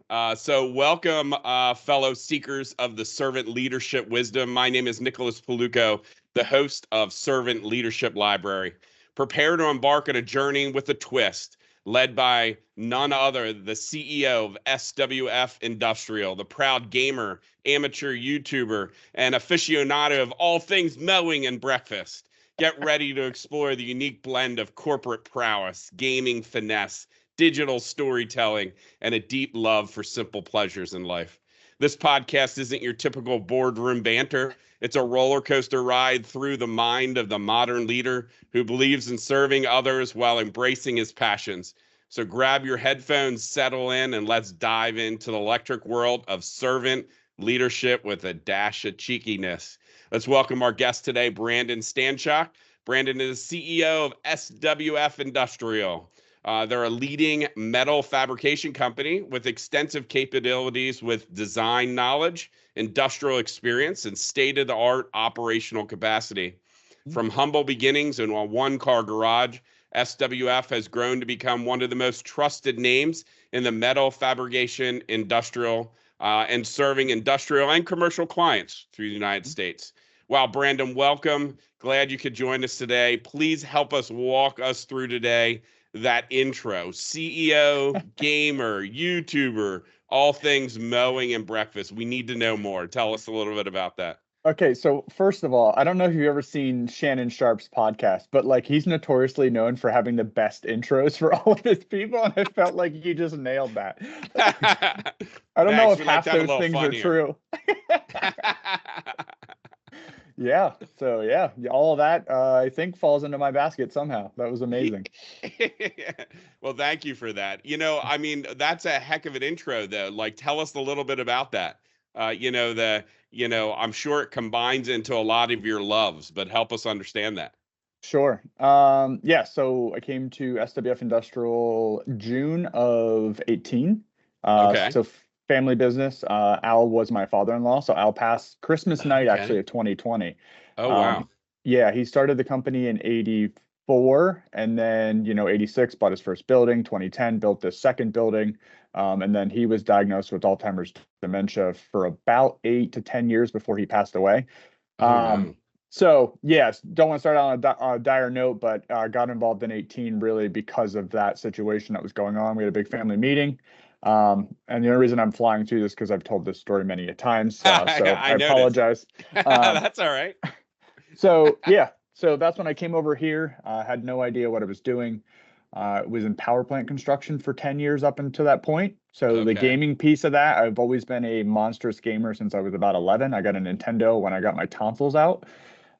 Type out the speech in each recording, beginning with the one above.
So welcome, fellow seekers of the servant leadership wisdom. My name is Nicholas Paulukow, the host of Servant Leadership Library. Prepare to embark on a journey with a twist, led by none other, the CEO of SWF Industrial, the proud gamer, amateur YouTuber, and aficionado of all things mowing and breakfast. Get ready to explore the unique blend of corporate prowess, gaming finesse, digital storytelling, and a deep love for simple pleasures in life. This podcast isn't your typical boardroom banter. It's a roller coaster ride through the mind of the modern leader who believes in serving others while embracing his passions. So grab your headphones, settle in, and let's dive into the electric world of servant leadership with a dash of cheekiness. Let's welcome our guest today, Brandon Stanchock. Brandon is CEO of SWF Industrial. They're a leading metal fabrication company with extensive capabilities with design knowledge, industrial experience, and state-of-the-art operational capacity. From humble beginnings in a one-car garage, SWF has grown to become one of the most trusted names in the metal fabrication industrial and serving industrial and commercial clients through the United States. Wow, Brandon, welcome. Glad you could join us today. Please help us walk us through today that intro. CEO, gamer, YouTuber, all things mowing and breakfast. We need to know more. Tell us a little bit about that. Okay, so first of all, I don't know if you've ever seen Shannon Sharp's podcast, but like he's notoriously known for having the best intros for all of his people, and I felt like you just nailed that. I don't know if half those things are true. Yeah, so yeah, all of that I think falls into my basket somehow. That was amazing. Well, thank you for that. I mean, that's a heck of an intro, though. Like, tell us a little bit about that. I'm sure it combines into a lot of your loves, but help us understand that. Sure. Yeah, so I came to SWF Industrial June of 18. Okay. So family business. Al was my father-in-law, so Al passed Christmas night actually of 2020. Oh, wow. Yeah, he started the company in 84, and then 86 bought his first building. 2010 built this second building, and then he was diagnosed with Alzheimer's dementia for about 8 to 10 years before he passed away. Oh, wow. So yes, don't want to start on a dire note, but got involved in 18 really because of that situation that was going on. We had a big family meeting. And the only reason I'm flying through this because I've told this story many a times, so I apologize. That's all right. So yeah, so that's when I came over here. Had no idea what I was doing. Was in power plant construction for 10 years up until that point. So the gaming piece of that, I've always been a monstrous gamer since I was about 11. I got a Nintendo when I got my tonsils out.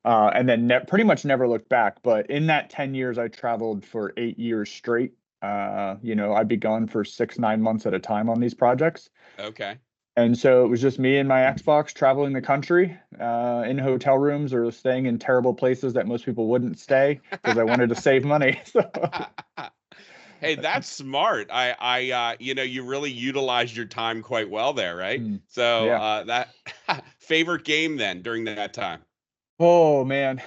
And then pretty much never looked back. But in that 10 years, I traveled for 8 years straight. I'd be gone for 6-9 months at a time on these projects. Okay. And so it was just me and my Xbox traveling the country in hotel rooms or staying in terrible places that most people wouldn't stay because I wanted to save money. So. Hey, that's smart. You really utilized your time quite well there, right? So yeah. That favorite game then during that time? Oh man,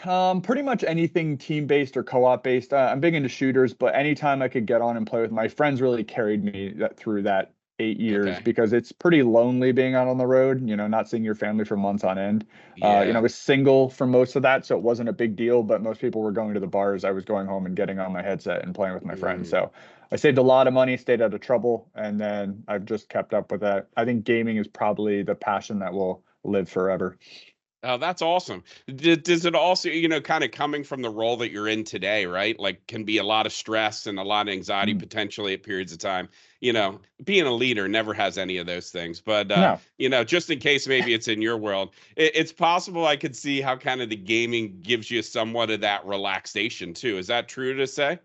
pretty much anything team-based or co-op based. I'm big into shooters, but anytime I could get on and play with my friends really carried me through that 8 years because it's pretty lonely being out on the road, not seeing your family for months on end. I was single for most of that, so it wasn't a big deal, but most people were going to the bars. I was going home and getting on my headset and playing with my friends. So I saved a lot of money, stayed out of trouble, and then I've just kept up with that. I think gaming is probably the passion that will live forever. Oh, that's awesome. Does it also, kind of coming from the role that you're in today, right? Like can be a lot of stress and a lot of anxiety potentially at periods of time. Being a leader never has any of those things. But, just in case maybe it's in your world, it's possible I could see how kind of the gaming gives you somewhat of that relaxation too. Is that true to say?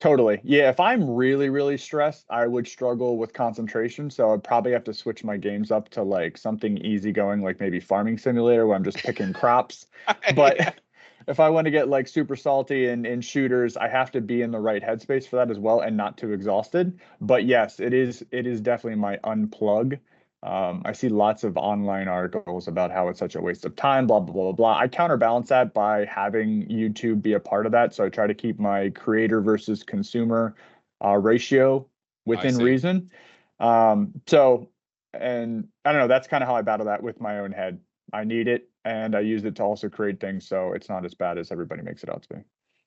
Totally. Yeah, if I'm really, really stressed, I would struggle with concentration. So I'd probably have to switch my games up to like something easygoing, like maybe Farming Simulator where I'm just picking crops. But if I want to get like super salty in shooters, I have to be in the right headspace for that as well and not too exhausted. But yes, it is definitely my unplug. I see lots of online articles about how it's such a waste of time, blah, blah, blah, blah, blah. I counterbalance that by having YouTube be a part of that. So I try to keep my creator versus consumer ratio within reason. So, and I don't know, that's kind of how I battle that with my own head. I need it, and I use it to also create things, so it's not as bad as everybody makes it out to be.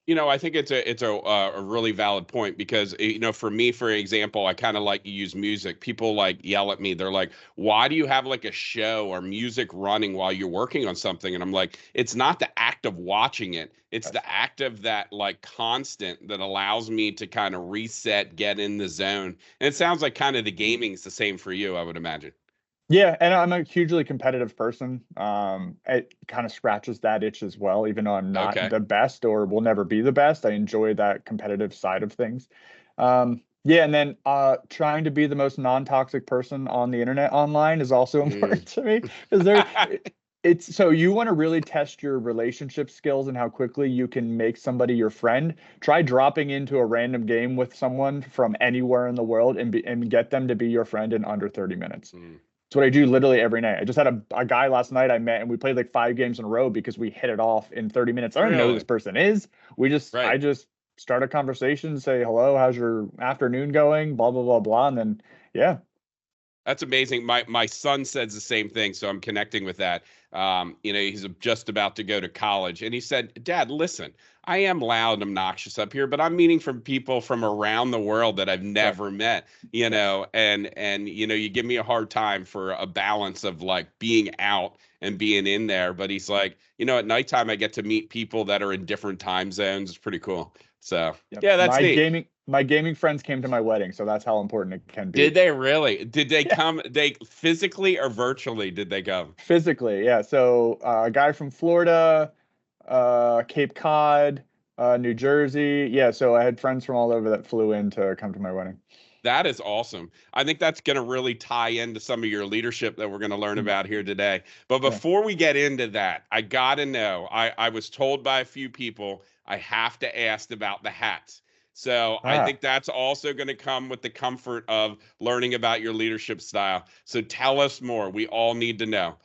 I think it's a really valid point because for me, for example, I kind of like to use music. People like yell at me. They're like, "Why do you have like a show or music running while you're working on something?" And I'm like, "It's not the act of watching it. It's Yes. the act of that like constant that allows me to kind of reset, get in the zone." And it sounds like kind of the gaming is the same for you, I would imagine. Yeah, and I'm a hugely competitive person. It kind of scratches that itch as well, even though I'm not Okay. the best or will never be the best. I enjoy that competitive side of things. Yeah, and then trying to be the most non-toxic person on the internet online is also Mm. important to me because it's so you want to really test your relationship skills and how quickly you can make somebody your friend. Try dropping into a random game with someone from anywhere in the world and get them to be your friend in under 30 minutes. Mm. It's what I do literally every night. I just had a guy last night I met and we played like 5 games in a row because we hit it off in 30 minutes. I don't even know who this Really? person is. I Right. just start a conversation, say hello, how's your afternoon going? Blah blah blah blah. And then yeah. That's amazing. My son says the same thing, so I'm connecting with that. He's just about to go to college, and he said, "Dad, listen, I am loud and obnoxious up here, but I'm meeting from people from around the world that I've Right. never met. Yes. And you give me a hard time for a balance of like being out and being in there. But he's like, at nighttime I get to meet people that are in different time zones. It's pretty cool. So Yep. yeah, that's neat. My gaming friends came to my wedding, so that's how important it can Did be. they really? Did they Yeah. come? They physically or virtually did they come? Physically, yeah. So a guy from Florida, Cape Cod, New Jersey. Yeah, so I had friends from all over that flew in to come to my wedding. That is awesome. I think that's going to really tie into some of your leadership that we're going to learn Mm, about here today. But yeah. before we get into that, I got to know. I was told by a few people I have to ask about the hats. So I Ah. think that's also going to come with the comfort of learning about your leadership style. So tell us more. We all need to know.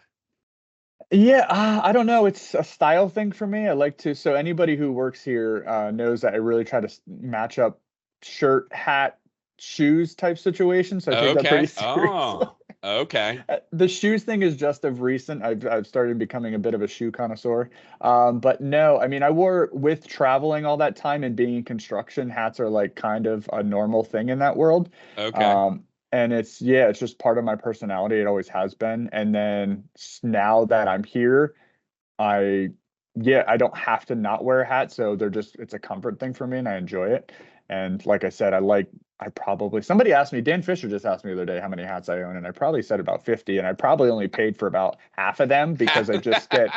Yeah, I don't know. It's a style thing for me. I like to, so anybody who works here knows that I really try to match up shirt, hat, shoes type situation. So I take that pretty Okay. seriously. Oh, okay. The shoes thing is just of recent. I've started becoming a bit of a shoe connoisseur. But no, I mean, I wore with traveling all that time and being in construction, hats are like kind of a normal thing in that world. Okay. Um, and it's just part of my personality. It always has been. And then now that I'm here, I I don't have to not wear a hat, so it's a comfort thing for me and I enjoy it. And like I said, I probably somebody asked me, Dan Fisher just asked me the other day how many hats I own, and I probably said about 50, and I probably only paid for about half of them because I just get,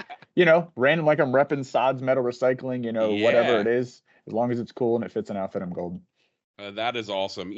random like I'm repping Sod's Metal Recycling, whatever it Yeah. is, as long as it's cool and it fits an outfit, I'm golden. That is awesome.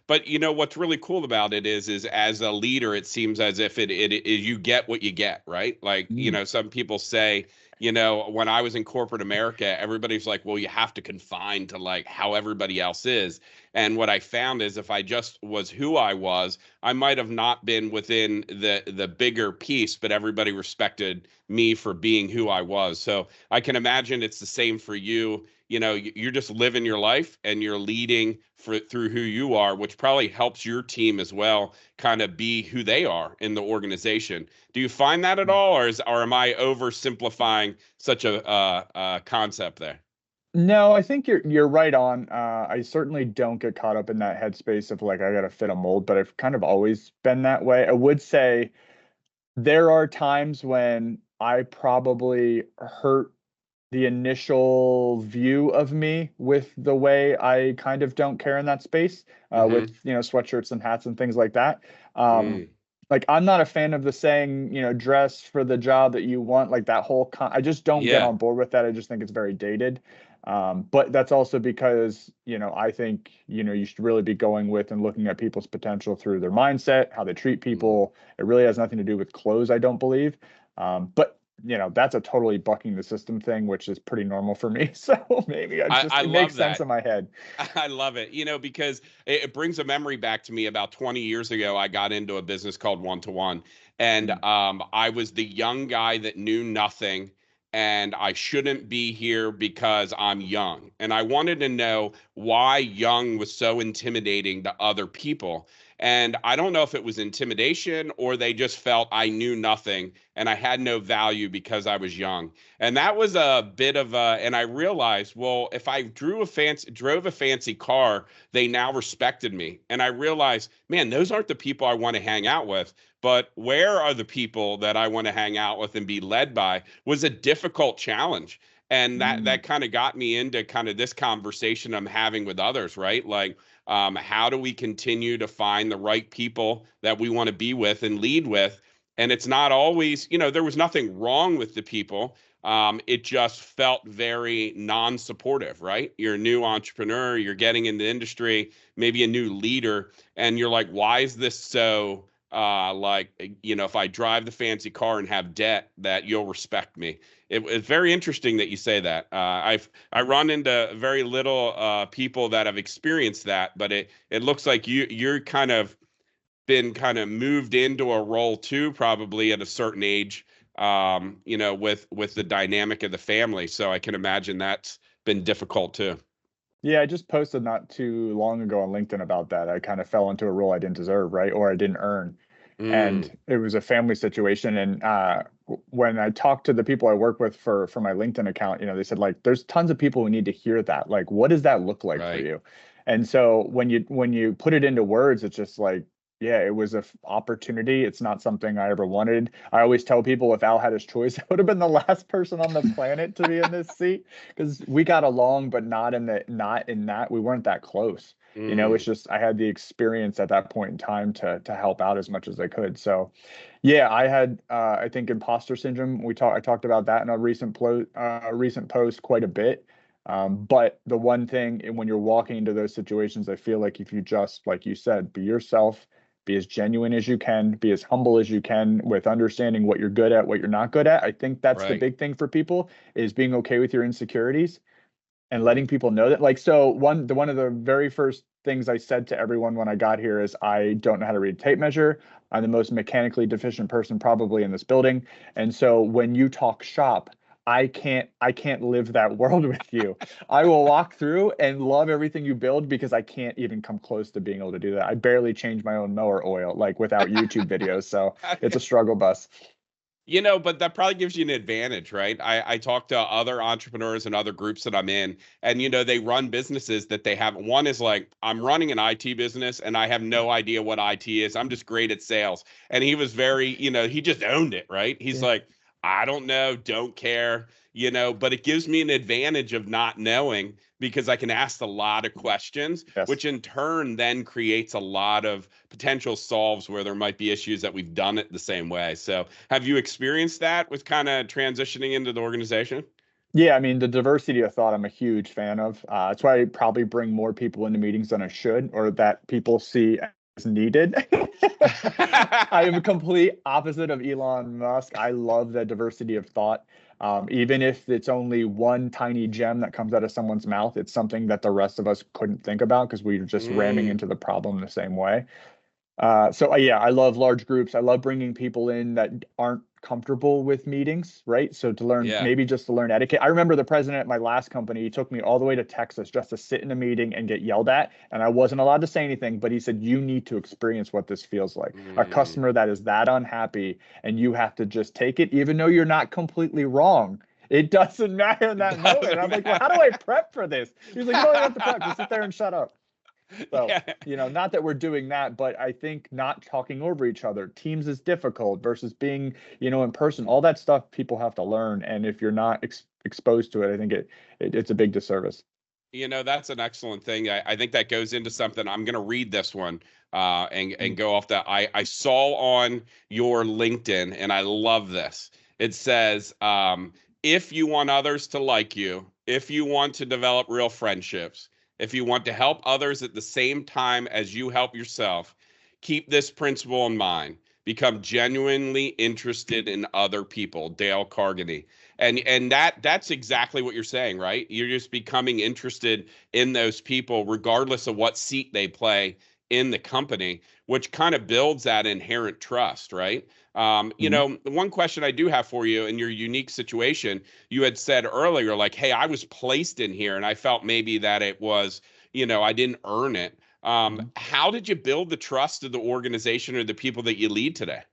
But what's really cool about it is as a leader, it seems as if it you get what you get, right? Like, Mm, some people say, when I was in corporate America, everybody's like, well, you have to confine to like how everybody else is. And what I found is if I just was who I was, I might have not been within the bigger piece, but everybody respected me for being who I was. So I can imagine it's the same for you. You're just living your life and you're leading through who you are, which probably helps your team as well kind of be who they are in the organization. Do you find that at mm. all, or am I oversimplifying such a concept there? No, I think you're right on. I certainly don't get caught up in that headspace of like I gotta fit a mold, but I've kind of always been that way. I would say there are times when I probably hurt the initial view of me with the way I kind of don't care in that space, with Mm-hmm. sweatshirts and hats and things like that. Um, Mm, like I'm not a fan of the saying, dress for the job that you want, like that whole I just don't get yeah. on board with that. I just think it's very dated. But that's also because, I think, you should really be going with and looking at people's potential through their mindset, how they treat Mm. people. It really has nothing to do with clothes, I don't believe. But that's a totally bucking the system thing, which is pretty normal for me. So maybe I it makes love sense that. in my head. I love it, because it brings a memory back to me. About 20 years ago, I got into a business called One to One, and Mm, I was the young guy that knew nothing, and I shouldn't be here because I'm young. And I wanted to know why young was so intimidating to other people. And I don't know if it was intimidation or they just felt I knew nothing and I had no value because I was young. And that was a bit of a, and I realized, well, if I drove a fancy car, they now respected me. And I realized, man, those aren't the people I want to hang out with. But where are the people that I want to hang out with and be led by was a difficult challenge. And that kind of got me into kind of this conversation I'm having with others, right? Like, how do we continue to find the right people that we want to be with and lead with? And it's not always, there was nothing wrong with the people. It just felt very non-supportive, right? You're a new entrepreneur, you're getting in the industry, maybe a new leader, and you're like, why is this so if I drive the fancy car and have debt, that you'll respect me? It's very interesting that you say that. I run into very little people that have experienced that, but it looks like you're kind of been kind of moved into a role too, probably at a certain age, with the dynamic of the family. So I can imagine that's been difficult too. Yeah, I just posted not too long ago on LinkedIn about that. I kind of fell into a role I didn't deserve, right? Or I didn't earn. Mm, And it was a family situation. And when I talked to the people I work with for my LinkedIn account, they said, like, there's tons of people who need to hear that. Like, what does that look like for right. you? And so when you put it into words, it's just like, yeah, it was a opportunity. It's not something I ever wanted. I always tell people if Al had his choice, I would have been the last person on the planet to be in this seat because we got along, but not in that. We weren't that close. It's Mm, just I had the experience at that point in time to help out as much as I could. So, yeah, I had I think imposter syndrome. I talked about that in a recent post quite a bit. But the one thing when you're walking into those situations, I feel like if you just, like you said, be yourself, be as genuine as you can, be as humble as you can with understanding what you're good at, what you're not good at. I think that's the right. big thing for people is being okay with your insecurities and letting people know that. Like, so one of the very first things I said to everyone when I got here is I don't know how to read a tape measure. I'm the most mechanically deficient person probably in this building. And so when you talk shop, I can't live that world with you. I will walk through and love everything you build because I can't even come close to being able to do that. I barely change my own mower oil like without YouTube videos. So it's a struggle bus. But that probably gives you an advantage, right? I talk to other entrepreneurs and other groups that I'm in, and they run businesses that they have. One is like, I'm running an IT business and I have no idea what IT is. I'm just great at sales. And he was very, he just owned it, right? He's Yeah. like, I don't know, don't care, but it gives me an advantage of not knowing because I can ask a lot of questions, Yes. which in turn then creates a lot of potential solves where there might be issues that we've done it the same way. So have you experienced that with kind of transitioning into the organization? Yeah, I mean, the diversity of thought I'm a huge fan of. That's why I probably bring more people into meetings than I should, or that people see as needed. I am a complete opposite of Elon Musk. I love the diversity of thought. Even if it's only one tiny gem that comes out of someone's mouth, it's something that the rest of us couldn't think about because we are just ramming Mm, into the problem the same way. Yeah, I love large groups. I love bringing people in that aren't comfortable with meetings, right? So to learn, yeah. maybe just to learn etiquette. I remember the president at my last company, he took me all the way to Texas just to sit in a meeting and get yelled at. And I wasn't allowed to say anything, but he said, you need to experience what this feels like. A Mm, customer that is that unhappy and you have to just take it, even though you're not completely wrong. It doesn't matter in that moment. And doesn't I'm like, well, how do I prep for this? He's like, you don't even have to prep. Just sit there and shut up. So, yeah. not that we're doing that, but I think not talking over each other. Teams is difficult versus being, in person. All that stuff people have to learn. And if you're not exposed to it, I think it's a big disservice. That's an excellent thing. I think that goes into something. I'm going to read this one and Mm. go off that. I saw on your LinkedIn, and I love this. It says, if you want others to like you, if you want to develop real friendships, if you want to help others at the same time as you help yourself, keep this principle in mind. Become genuinely interested in other people. Dale Carnegie. And that's exactly what you're saying, right? You're just becoming interested in those people regardless of what seat they play in the company, which kind of builds that inherent trust, right? Mhm. The one question I do have for you in your unique situation, you had said earlier, like, hey, I was placed in here and I felt maybe that it was, I didn't earn it. Mhm. How did you build the trust of the organization or the people that you lead today?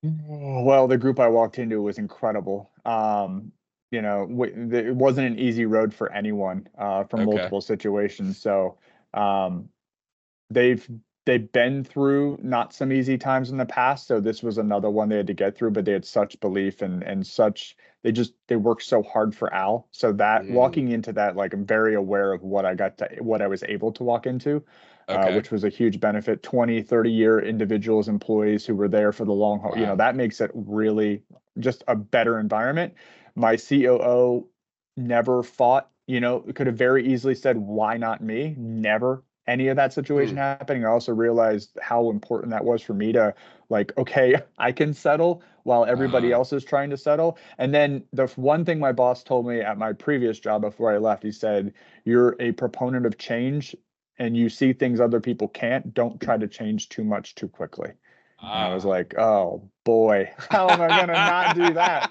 Well, the group I walked into was incredible. It wasn't an easy road for anyone from Okay. multiple situations. So um, they've they've been through not some easy times in the past, so this was another one they had to get through, but they had such belief and such they worked so hard for Al. So that Mm, walking into that, like I'm very aware of what I was able to walk into, okay. which was a huge benefit. 20, 30-year individuals, employees who were there for the long haul. Wow. That makes it really just a better environment. My COO never fought, could have very easily said, why not me? Never any of that situation Hmm. happening. I also realized how important that was for me to like, okay, I can settle while everybody Uh, else is trying to settle. And then the one thing my boss told me at my previous job before I left, he said, you're a proponent of change and you see things other people can't. Don't try to change too much too quickly. And I was ah. like, oh boy, how am I going to not do that?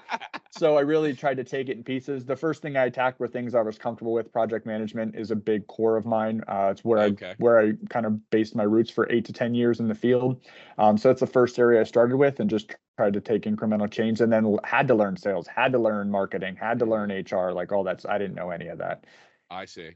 So I really tried to take it in pieces. The first thing I attacked were things I was comfortable with. Project management is a big core of mine. It's Okay. where I kind of based my roots for 8 to 10 years in the field. So that's the first area I started with, and just tried to take incremental change. And then had to learn sales, had to learn marketing, had to learn Mm, HR, like all that. I didn't know any of that. I see.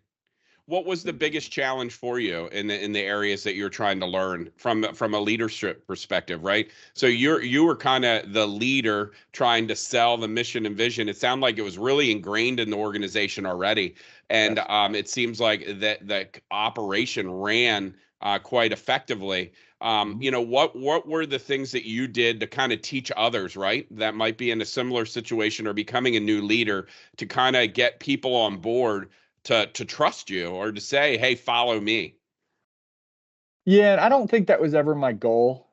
What was the biggest challenge for you in the areas that you're trying to learn from a leadership perspective, right? So you were kind of the leader trying to sell the mission and vision. It sounded like it was really ingrained in the organization already, and Yes. it seems like that the operation ran quite effectively. Mhm. What were the things that you did to kind of teach others, right, that might be in a similar situation or becoming a new leader to kind of get people on board to trust you or to say, "Hey, follow me." Yeah, and I don't think that was ever my goal.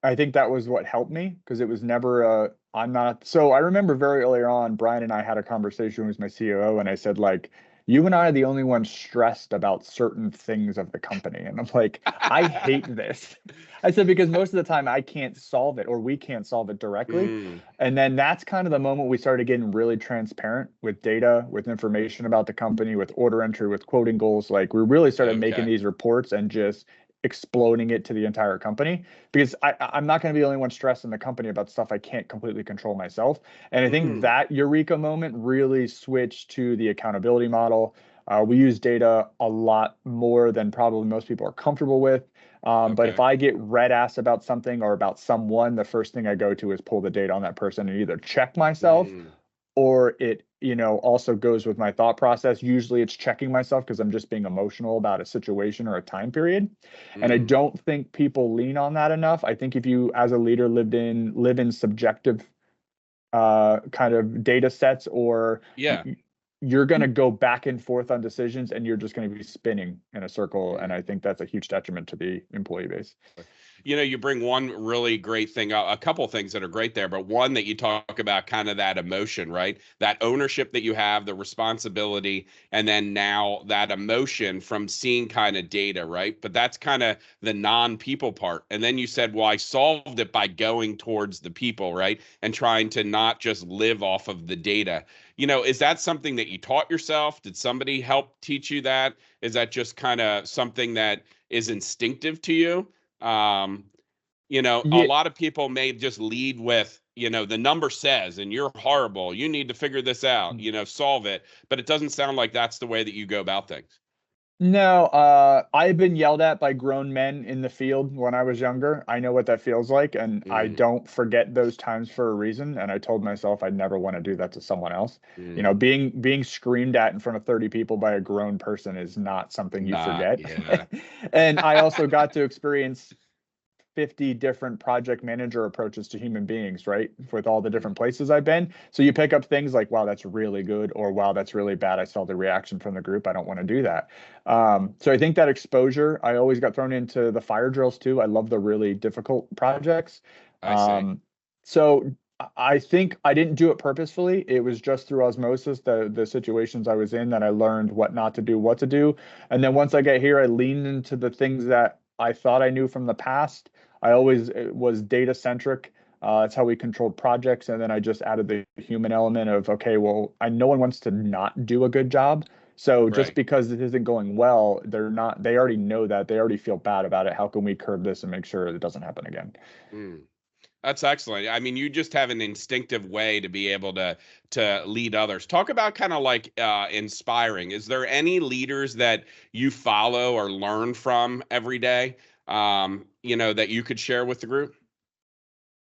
I think that was what helped me because it was never I'm not. So I remember very early on, Brian and I had a conversation with my COO, and I said, like, you and I are the only ones stressed about certain things of the company. And I'm like, I hate this. I said, because most of the time I can't solve it or we can't solve it directly. Mm, And then that's kind of the moment we started getting really transparent with data, with information about the company, with order entry, with quoting goals. Like we really started making okay. these reports and just exploding it to the entire company because I'm not going to be the only one stressing the company about stuff I can't completely control myself. And I think Mm, that eureka moment really switched to the accountability model. We use data a lot more than probably most people are comfortable with. But if okay. I get red ass about something or about someone, the first thing I go to is pull the data on that person and either check myself Mm, or it, also goes with my thought process. Usually it's checking myself because I'm just being emotional about a situation or a time period. And I mm. don't think people lean on that enough. I think if you as a leader live in subjective kind of data sets or Yeah. you're going to go back and forth on decisions and you're just going to be spinning in a circle. And Mm. I think that's a huge detriment to the employee base. You bring one really great thing up, a couple things that are great there, but one that you talk about kind of that emotion, right? That ownership that you have, the responsibility, and then now that emotion from seeing kind of data, right? But that's kind of the non-people part. And then you said, well, I solved it by going towards the people, right? And trying to not just live off of the data. Is that something that you taught yourself? Did somebody help teach you that? Is that just kind of something that is instinctive to you? Um, a Yeah. lot of people may just lead with, the number says, and you're horrible. You need to figure this out, solve it. But it doesn't sound like that's the way that you go about things. No, I've been yelled at by grown men in the field when I was younger. I know what that feels like, and I Mm, don't forget those times for a reason. And I told myself I'd never want to do that to someone else. mm, Being screamed at in front of 30 people by a grown person is not something you not, forget. yeah. And I also got to experience 50 different project manager approaches to human beings, right? With all the Mm, different places I've been. So you pick up things like, wow, that's really good, or wow, that's really bad. I saw the reaction from the group. I don't want to do that. So I think that exposure, I always got thrown into the fire drills too. I love the really difficult projects. I see. So I think I didn't do it purposefully. It was just through osmosis, the situations I was in that I learned what not to do, what to do. And then once I get here, I leaned into the things that I thought I knew from the past. I always it was data centric. That's how we controlled projects. And then I just added the human element of, okay, well, no one wants to not do a good job. So just Right. because it isn't going well, they already know that, they already feel bad about it. How can we curb this and make sure it doesn't happen again? Mm. That's excellent. I mean, you just have an instinctive way to be able to lead others. Talk about kind of like inspiring. Is there any leaders that you follow or learn from every day, that you could share with the group?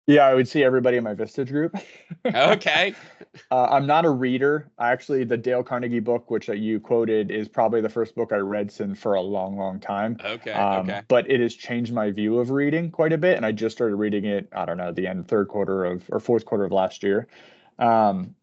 Yeah, I would see everybody in my Vistage group. Okay. I'm not a reader. Actually, the Dale Carnegie book, which you quoted, is probably the first book I read since for a long, long time. Okay. Okay. But it has changed my view of reading quite a bit. And I just started reading it, I don't know, the end third quarter of or fourth quarter of last year. Um,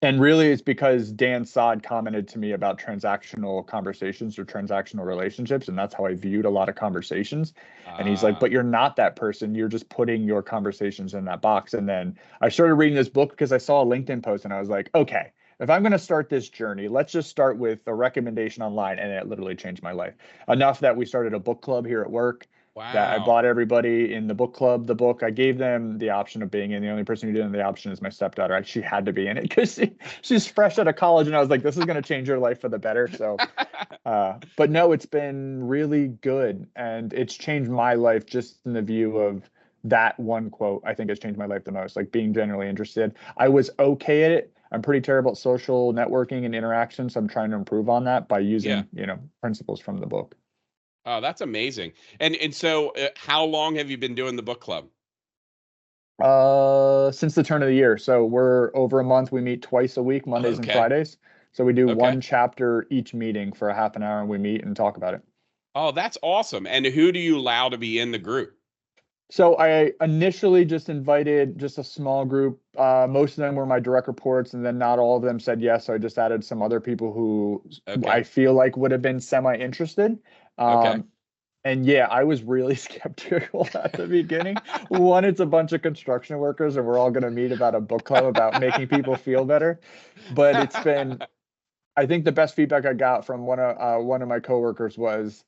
and really, it's because Dan Sod commented to me about transactional conversations or transactional relationships. And that's how I viewed a lot of conversations. And he's like, Ah, but you're not that person. You're just putting your conversations in that box. And then I started reading this book because I saw a LinkedIn post and I was like, okay, if I'm going to start this journey, let's just start with a recommendation online. And it literally changed my life enough that we started a book club here at work, that I wow. bought everybody in the book club the book. I gave them the option of being in. The only person who didn't have the option is my stepdaughter. She had to be in it because she's fresh out of college, and I was like, this is going to change her life for the better. So, but no, it's been really good, and it's changed my life just in the view of that one quote. I think has changed my life the most. Like being genuinely interested. I was okay at it. I'm pretty terrible at social networking and interaction, so I'm trying to improve on that by Yeah. using, principles from the book. Oh, that's amazing. And so, how long have you been doing the book club? Since the turn of the year. So we're over a month. We meet twice a week, Mondays and Okay. Fridays. So we do Okay. one chapter each meeting for a half an hour and we meet and talk about it. Oh, that's awesome. And who do you allow to be in the group? So I initially just invited just a small group. Most of them were my direct reports, and then not all of them said yes. So I just added some other people who I Okay. feel like would have been semi-interested. Okay. Um, And yeah, I was really skeptical at the beginning. One, it's a bunch of construction workers, and we're all going to meet about a book club about making people feel better. But I think the best feedback I got from one of my coworkers was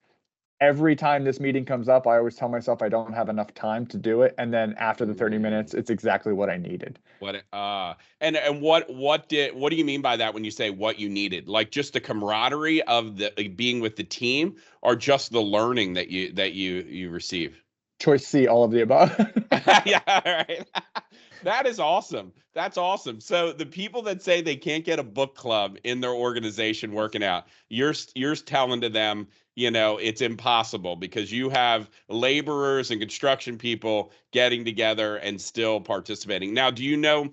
every time this meeting comes up, I always tell myself I don't have enough time to do it. And then after the 30 Mm, minutes, it's exactly what I needed. and what do you mean by that when you say what you needed? Like just the camaraderie of the like, being with the team, or just the learning that you receive? Choice C, all of the above. Yeah, all right. That is awesome. That's awesome. So the people that say they can't get a book club in their organization working out, you're telling to them, it's impossible because you have laborers and construction people getting together and still participating. Now, do you know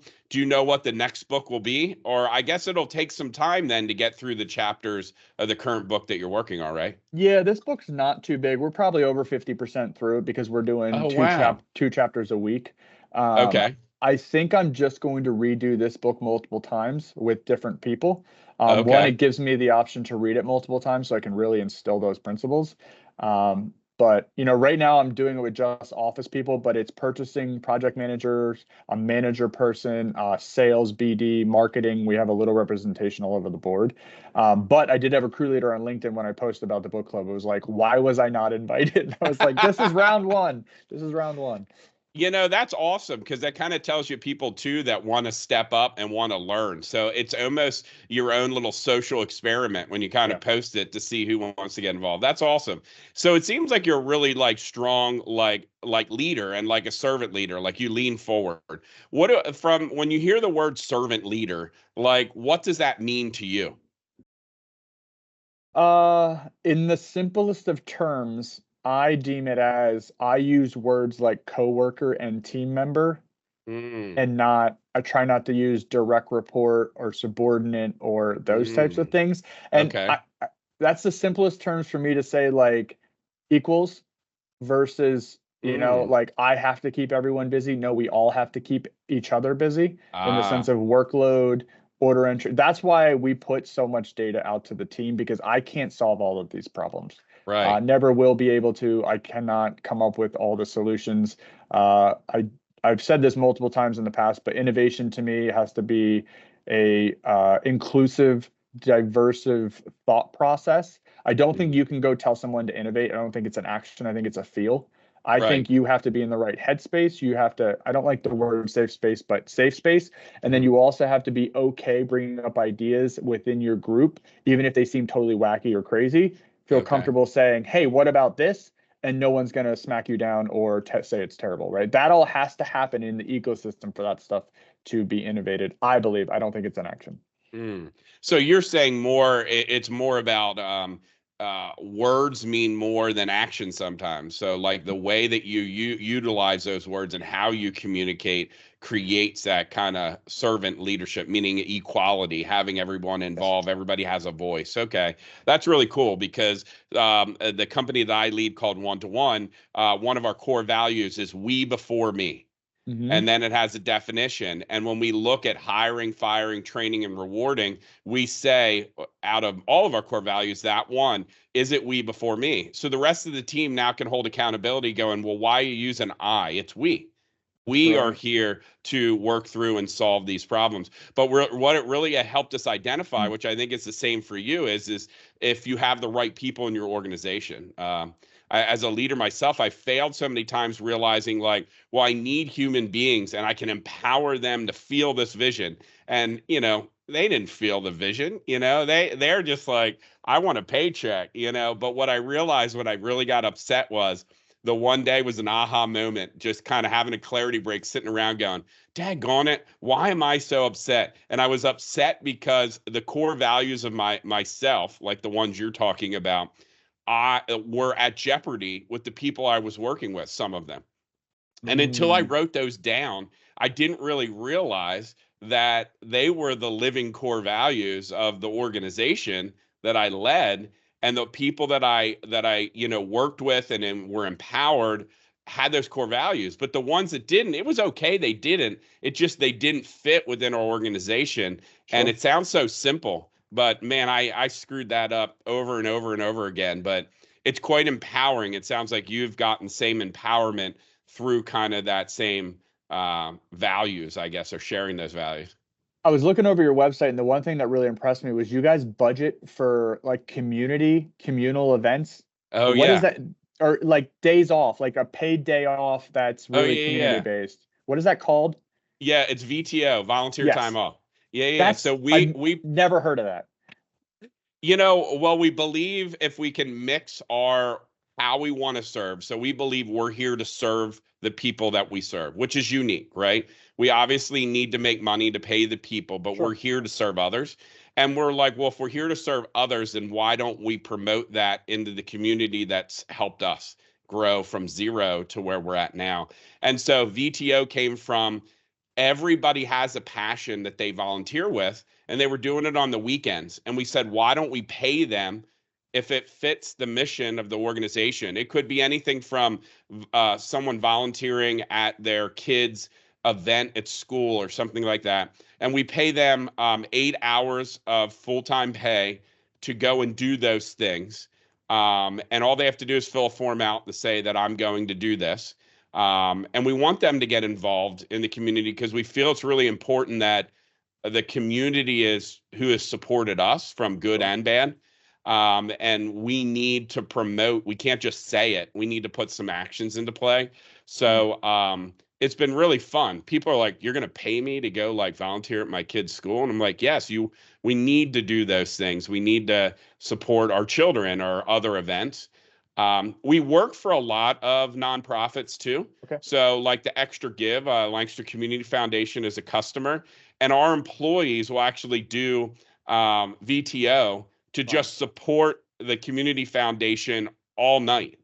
what the next book will be? Or I guess it'll take some time then to get through the chapters of the current book that you're working on, right? Yeah, this book's not too big. We're probably over 50% through it because we're doing Oh, wow. two chapters a week. Um, Okay. I think I'm just going to redo this book multiple times with different people. One, Okay. it gives me the option to read it multiple times so I can really instill those principles. But right now I'm doing it with just office people, but it's purchasing, project managers, a manager person, sales, BD, marketing. We have a little representation all over the board. But I did have a crew leader on LinkedIn when I posted about the book club. It was like, why was I not invited? I was like, this is round one. This is round one. That's awesome because that kind of tells you people too that want to step up and want to learn. So it's almost your own little social experiment when you kind of Yeah. post it to see who wants to get involved. That's awesome. So it seems like you're really like strong, like leader and like a servant leader, like you lean forward. From when you hear the word servant leader, like what does that mean to you? In the simplest of terms, I deem it as I use words like coworker and team member Mm, and I try not to use direct report or subordinate or those types of mm, things. And okay. that's the simplest terms for me to say like equals versus, Mm, like I have to keep everyone busy. No, we all have to keep each other busy in the sense ah, of workload, order entry. That's why we put so much data out to the team because I can't solve all of these problems. right. Never will be able to. I cannot come up with all the solutions. I've said this multiple times in the past, but innovation to me has to be a inclusive, diversive thought process. I don't think Mm, you can go tell someone to innovate. I don't think it's an action. I think it's a feel. I Right. think you have to be in the right headspace. You have to, I don't like the word safe space, but safe space. And then Mhm. you also have to be okay bringing up ideas within your group, even if they seem totally wacky or crazy. Feel Okay. comfortable saying, hey, what about this? And no one's going to smack you down or say it's terrible, right? That all has to happen in the ecosystem for that stuff to be innovated, I believe. I don't think it's an action. Mm. So you're saying more, it's more about words mean more than action sometimes. So like the way that you utilize those words and how you communicate creates that kind of servant leadership, meaning equality, having everyone Yes. involved, everybody has a voice. Okay, that's really cool because the company that I lead called One to One, one of our core values is we before me. Mm-hmm. And then it has a definition. And when we look at hiring, firing, training, and rewarding, we say out of all of our core values, that one is it we before me. So the rest of the team now can hold accountability going, well, why are you using I? It's we. We are Brilliant. here to work through and solve these problems. But what it really helped us identify, Mm. which I think is the same for you, is if you have the right people in your organization. As a leader myself, I failed so many times realizing like, well, I need human beings and I can empower them to feel this vision. And, they didn't feel the vision, they're just like, I want a paycheck. But what I realized when I really got upset was the one day was an aha moment, just kind of having a clarity break, sitting around going, daggone it, why am I so upset? And I was upset because the core values of myself, like the ones you're talking about, I were at jeopardy with the people I was working with, some of them. And until I Mm. wrote those down, I didn't really realize that they were the living core values of the organization that I led, and the people that I worked with and were empowered had those core values. But the ones that didn't, it was okay they didn't. It just they didn't fit within our organization. And Sure. it sounds so simple, but man, I screwed that up over and over and over again. But it's quite empowering. It sounds like you've gotten same empowerment through kind of that same values, I guess, or sharing those values. I was looking over your website, and the one thing that really impressed me was you guys budget for like communal events. Oh What is yeah, that? Or like days off, like a paid day off that's oh really yeah, yeah, community yeah. based. What is that called? Yeah, it's VTO, volunteer time Yes. off. Yeah, yeah. So That's we never heard of that. well, we believe if we can mix our how we want to serve. So we believe we're here to serve the people that we serve, which is unique, right? We obviously need to make money to pay the people, but we're Sure. here to serve others. And we're like, well, if we're here to serve others, then why don't we promote that into the community that's helped us grow from zero to where we're at now? And so VTO came from everybody has a passion that they volunteer with, and they were doing it on the weekends. And we said, why don't we pay them if it fits the mission of the organization? It could be anything from someone volunteering at their kids' event at school or something like that. And we pay them 8 hours of full time pay to go and do those things. And all they have to do is fill a form out to say that I'm going to do this. And we want them to get involved in the community because we feel it's really important that the community is who has supported us from good Sure. and bad. And we need to promote, we can't just say it. We need to put some actions into play. Mm. So it's been really fun. People are like, you're going to pay me to go like volunteer at my kid's school. And I'm like, yes, we need to do those things. We need to support our children or other events. We work for a lot of nonprofits too. Okay. So, like the Extra Give, Lancaster Community Foundation is a customer, and our employees will actually do VTO to Wow. just support the community foundation all night.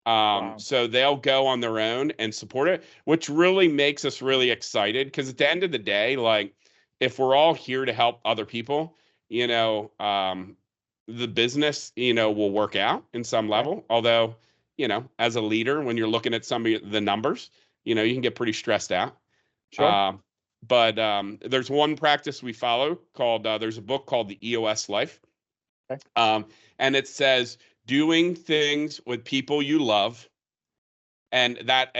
Wow. So they'll go on their own and support it, which really makes us really excited because at the end of the day, like if we're all here to help other people, you know, um, the business, will work out in some Okay. level. Although, as a leader, when you're looking at some of the numbers, you can get pretty stressed out. Sure. Um, but there's one practice we follow called, there's a book called The EOS Life. Okay. Um, and it says, doing things with people you love. And that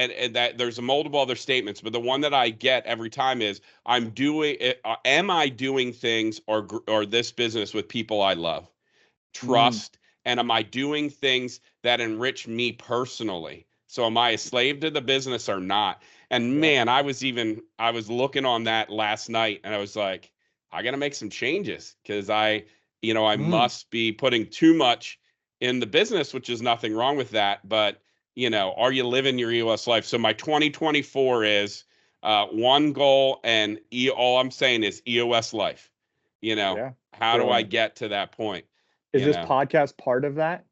there's a multiple other statements, but the one that I get every time is, am I doing things or this business with people I love? Mm. Trust, and am I doing things that enrich me personally? So am I a slave to the business or not? And Yeah. man, I was looking on that last night and I was like, I got to make some changes because I Mm, must be putting too much in the business, which is nothing wrong with that. But, are you living your EOS life? So my 2024 is one goal, and all I'm saying is EOS life. yeah. How do I Brilliant. get to that point? Is You this know? podcast part of that?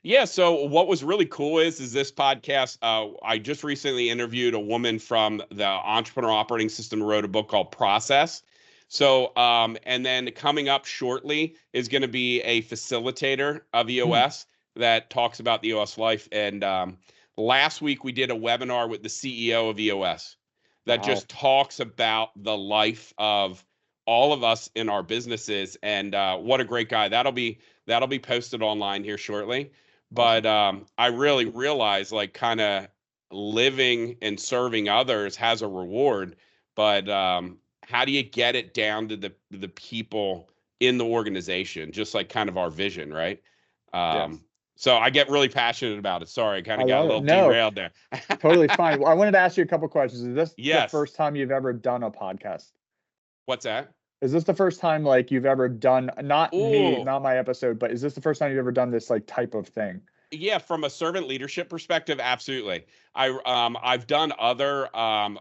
Yeah. So what was really cool is this podcast. I just recently interviewed a woman from the Entrepreneur Operating System who wrote a book called Process. So, and then coming up shortly is going to be a facilitator of Hmm. EOS that talks about the EOS life. And last week we did a webinar with the CEO of EOS that Wow. just talks about the life of all of us in our businesses. And what a great guy! That'll be posted online here shortly. Awesome. But I really realize like kind of living and serving others has a reward, but how do you get it down to the people in the organization, just like kind of our vision, right? Yes. Um, so I get really passionate about it. Sorry, I kind I of got a love it. little No, derailed there. totally fine. Well, I wanted to ask you a couple questions. Is this the Yes. first time you've ever done a podcast? What's that? Is this the first time like you've ever done, not me, Oh, not my episode, but is this the first time you've ever done this like type of thing? yeah, from a servant leadership perspective, absolutely. I've done other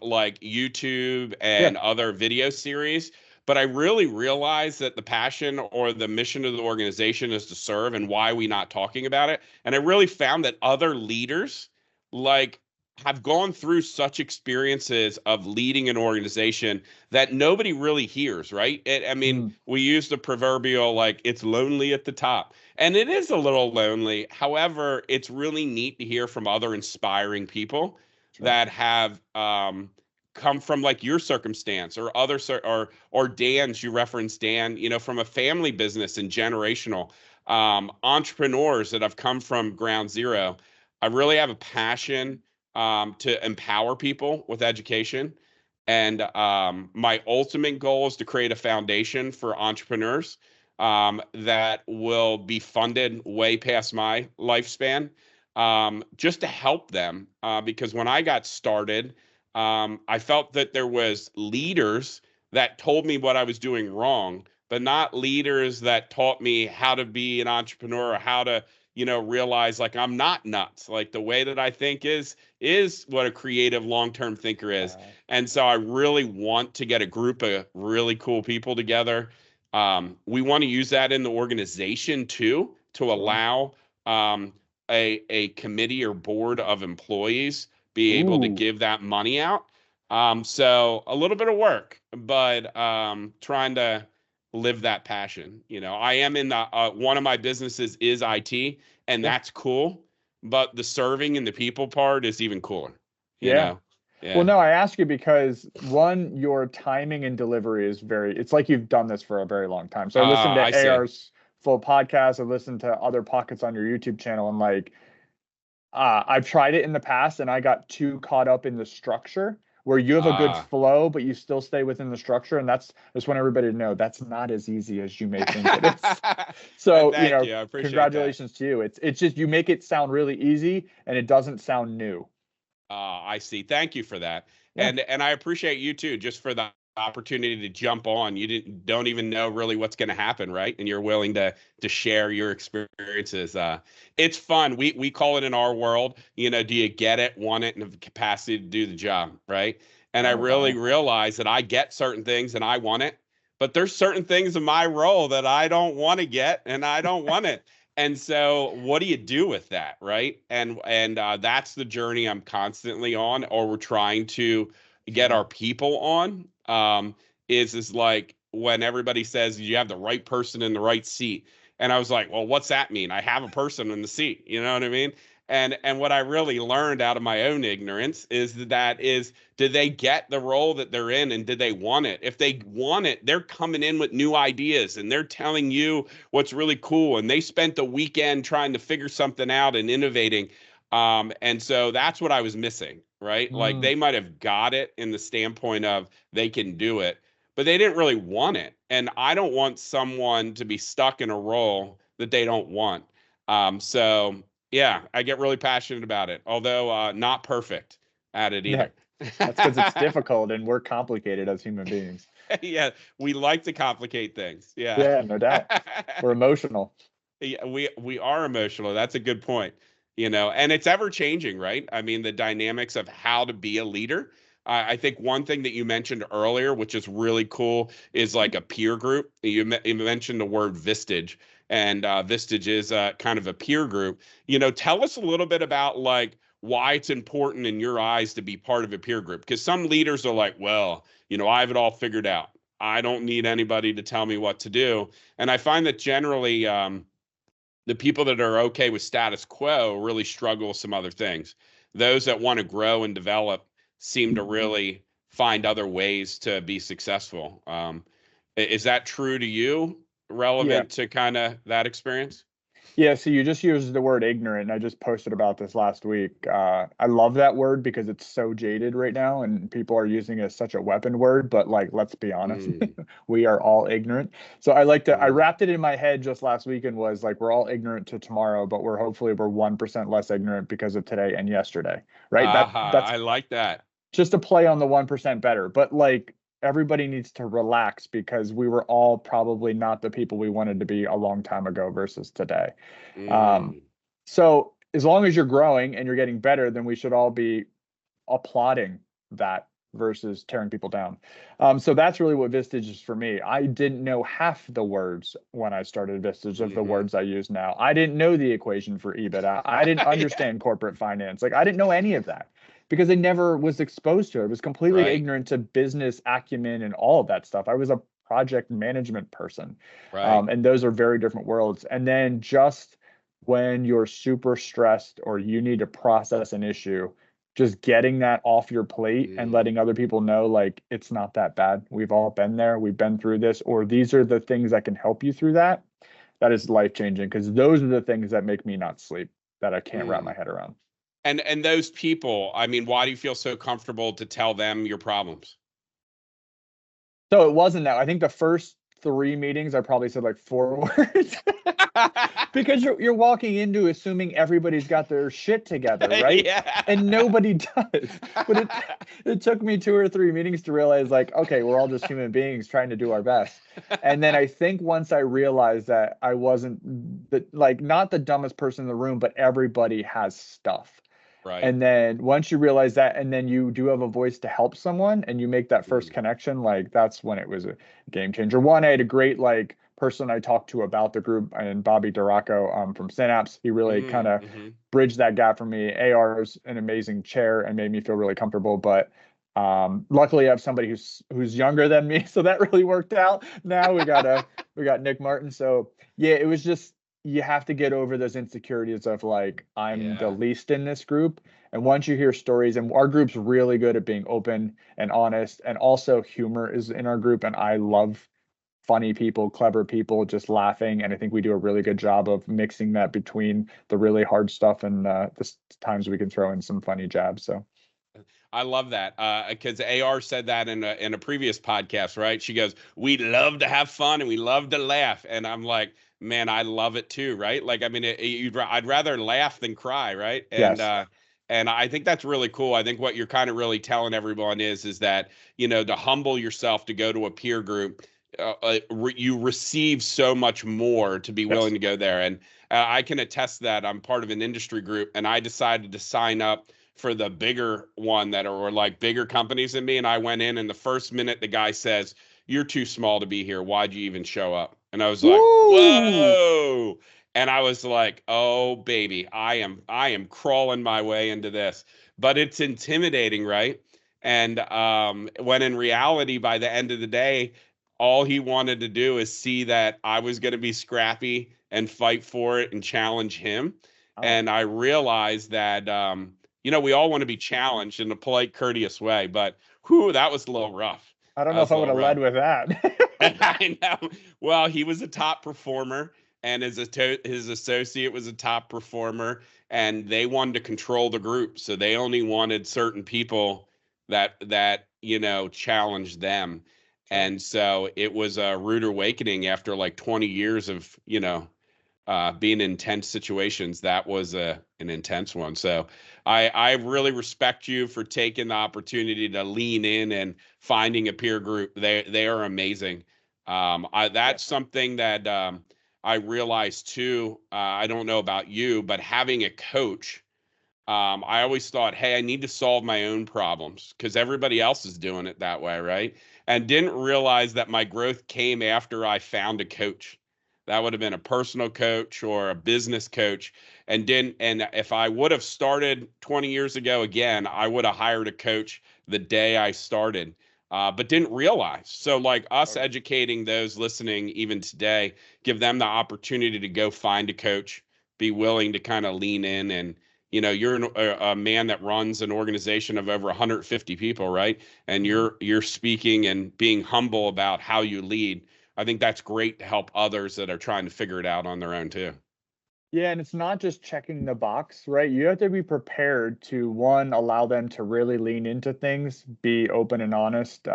like YouTube Yeah. and other video series, but I really realized that the passion or the mission of the organization is to serve, and why we not talking about it. And I really found that other leaders like have gone through such experiences of leading an organization that nobody really hears, right? I mean, Mm, we use the proverbial like it's lonely at the top. And it is a little lonely. However, it's really neat to hear from other inspiring people sure. that have come from like your circumstance or or Dan's. You referenced Dan, from a family business and generational entrepreneurs that have come from ground zero. I really have a passion to empower people with education. And my ultimate goal is to create a foundation for entrepreneurs that will be funded way past my lifespan, just to help them. Because when I got started, I felt that there was leaders that told me what I was doing wrong, but not leaders that taught me how to be an entrepreneur or how to, realize like I'm not nuts. Like the way that I think is what a creative long-term thinker is. Uh, And so I really want to get a group of really cool people together. We want to use that in the organization too, to sure. allow a committee or board of employees be able to Ooh, give that money out. So a little bit of work, but trying to live that passion. I am in the one of my businesses is IT, and yeah. that's cool, but the serving and the people part is even cooler. You Yeah. know, Well, yeah. no, I ask you because one, your timing and delivery is it's like you've done this for a very long time. So I listened I to see. AR's full podcast, I listened to other pockets on your YouTube channel, and like I've tried it in the past and I got too caught up in the structure where you have a good Ah. flow, but you still stay within the structure. And just want everybody to know that's not as easy as you may think it is. So, Thank you. I appreciate that. congratulations to you. It's just you make it sound really easy and it doesn't sound new. I see. Thank you for that. Yeah. And I appreciate you too, just for the opportunity to jump on. You don't even know really what's going to happen, right? And you're willing to share your experiences. It's fun. We call it in our world, do you get it, want it, and have the capacity to do the job, right? And I Oh, really wow. realize that I get certain things and I want it, but there's certain things in my role that I don't want to get and I don't want it. And so what do you do with that, right? And that's the journey I'm constantly on, or we're trying to get Sure. our people on. Is like when everybody says you have the right person in the right seat. And I was like, well, what's that mean? I have a person in the seat. You know what I mean? And what I really learned out of my own ignorance is do they get the role that they're in, and do they want it? If they want it, they're coming in with new ideas and they're telling you what's really cool. And they spent the weekend trying to figure something out and innovating. And so that's what I was missing, right? Like Mm, they might have got it in the standpoint of they can do it, but they didn't really want it. And I don't want someone to be stuck in a role that they don't want. So Yeah, I get really passionate about it, although not perfect at it Yeah, either. that's because it's difficult and we're complicated as human beings. Yeah, we like to complicate things. Yeah. Yeah, no doubt. We're emotional. Yeah, we are emotional. That's a good point. And it's ever changing, right? I mean, the dynamics of how to be a leader. I think one thing that you mentioned earlier, which is really cool, is like a peer group. You mentioned the word Vistage, and Vistage is kind of a peer group. Tell us a little bit about like why it's important in your eyes to be part of a peer group. Because some leaders are like, well, I have it all figured out. I don't need anybody to tell me what to do. And I find that generally, the people that are okay with status quo really struggle with some other things. Those that want to grow and develop seem to really find other ways to be successful. Is that true to you? Yeah. Relevant to kind of that experience? Yeah, so you just used the word ignorant, and I just posted about this last week. I love that word because it's so jaded right now, and people are using it as such a weapon word. But like, let's be honest, Mm, we are all ignorant. So I mm. wrapped it in my head just last week and was like, we're all ignorant to tomorrow, but we're 1% less ignorant because of today and yesterday, right? Aha, That's I like that. just a play on the 1% better. But like, everybody needs to relax because we were all probably not the people we wanted to be a long time ago versus today. Um, Mm, so as long as you're growing and you're getting better, then we should all be applauding that versus tearing people down. So that's really what Vistage is for me. I didn't know half the words when I started Vistage of the hmm. words I use now. I didn't know the equation for EBITDA. I didn't Yeah, understand corporate finance. Like I didn't know any of that because I never was exposed to it. I was completely right, ignorant to business acumen and all of that stuff. I was a project management person. right. And those are very different worlds. And then just when you're super stressed or you need to process an issue, just getting that off your plate and Mm. letting other people know, like, it's not that bad. We've all been there. We've been through this, or these are the things that can help you through that. That is life changing because those are the things that make me not sleep that I can't wrap my Mm. head around. And those people, I mean, why do you feel so comfortable to tell them your problems? So it wasn't that. I think the first 3 meetings, I probably said like 4 words. Because you're walking into assuming everybody's got their shit together, right? Yeah. And nobody does. But it took me 2 or 3 meetings to realize, like, okay, we're all just human beings trying to do our best. And then I think once I realized that I wasn't like not the dumbest person in the room, but everybody has stuff. Right. And then once you realize that, and then you do have a voice to help someone and you make that first Mm. connection, like that's when it was a game changer. One, I had a great like person I talked to about the group and Bobby Duraco from Synapse. He really kind Mm, of hmm. bridged that gap for me. AR is an amazing chair and made me feel really comfortable. But luckily I have somebody who's younger than me. So that really worked out. Now we got Nick Martin. So yeah, it was just you have to get over those insecurities of like I'm the Yeah. least in this group. And once you hear stories, and our group's really good at being open and honest, and also humor is in our group, and I love funny people, clever people, just laughing. And I think we do a really good job of mixing that between the really hard stuff and the times we can throw in some funny jabs. So I love that because AR said that in a previous podcast, right? She goes, "We love to have fun and we love to laugh," and I'm like, "Man, I love it too, right?" Like, I mean, I'd rather laugh than cry, right? yes, And I think that's really cool. I think what you're kind of really telling everyone is that to humble yourself to go to a peer group, you receive so much more to be willing yes. to go there, and I can attest that I'm part of an industry group, and I decided to sign up for the bigger one that are like bigger companies than me. And I went in, and the first minute the guy says, "You're too small to be here. Why'd you even show up?" And I was like, Woo! "Whoa." And I was like, "Oh baby, I am crawling my way into this." But it's intimidating, right? And when in reality, by the end of the day, all he wanted to do is see that I was going to be scrappy and fight for it and challenge him. Oh, And I realized that we all want to be challenged in a polite, courteous way, but whew, that was a little rough. I don't That know if was I a would little have rough. led with that. I know. Well, he was a top performer, and his associate was a top performer, and they wanted to control the group, so they only wanted certain people that challenged them. Sure. And so it was a rude awakening after like 20 years of being in intense situations, that was an intense one. So I really respect you for taking the opportunity to lean in and finding a peer group. They are amazing. That's something that I realized too. I don't know about you, but having a coach, I always thought, hey, I need to solve my own problems because everybody else is doing it that way, right? And didn't realize that my growth came after I found a coach. That would have been a personal coach or a business coach. And if I would have started 20 years ago again, I would have hired a coach the day I started. But didn't realize. So, like us educating those listening even today, give them the opportunity to go find a coach, be willing to kind of lean in. And you're a man that runs an organization of over 150 people, right? And you're speaking and being humble about how you lead. I think that's great to help others that are trying to figure it out on their own too. Yeah, and it's not just checking the box, right? You have to be prepared to, one, allow them to really lean into things, be open and honest,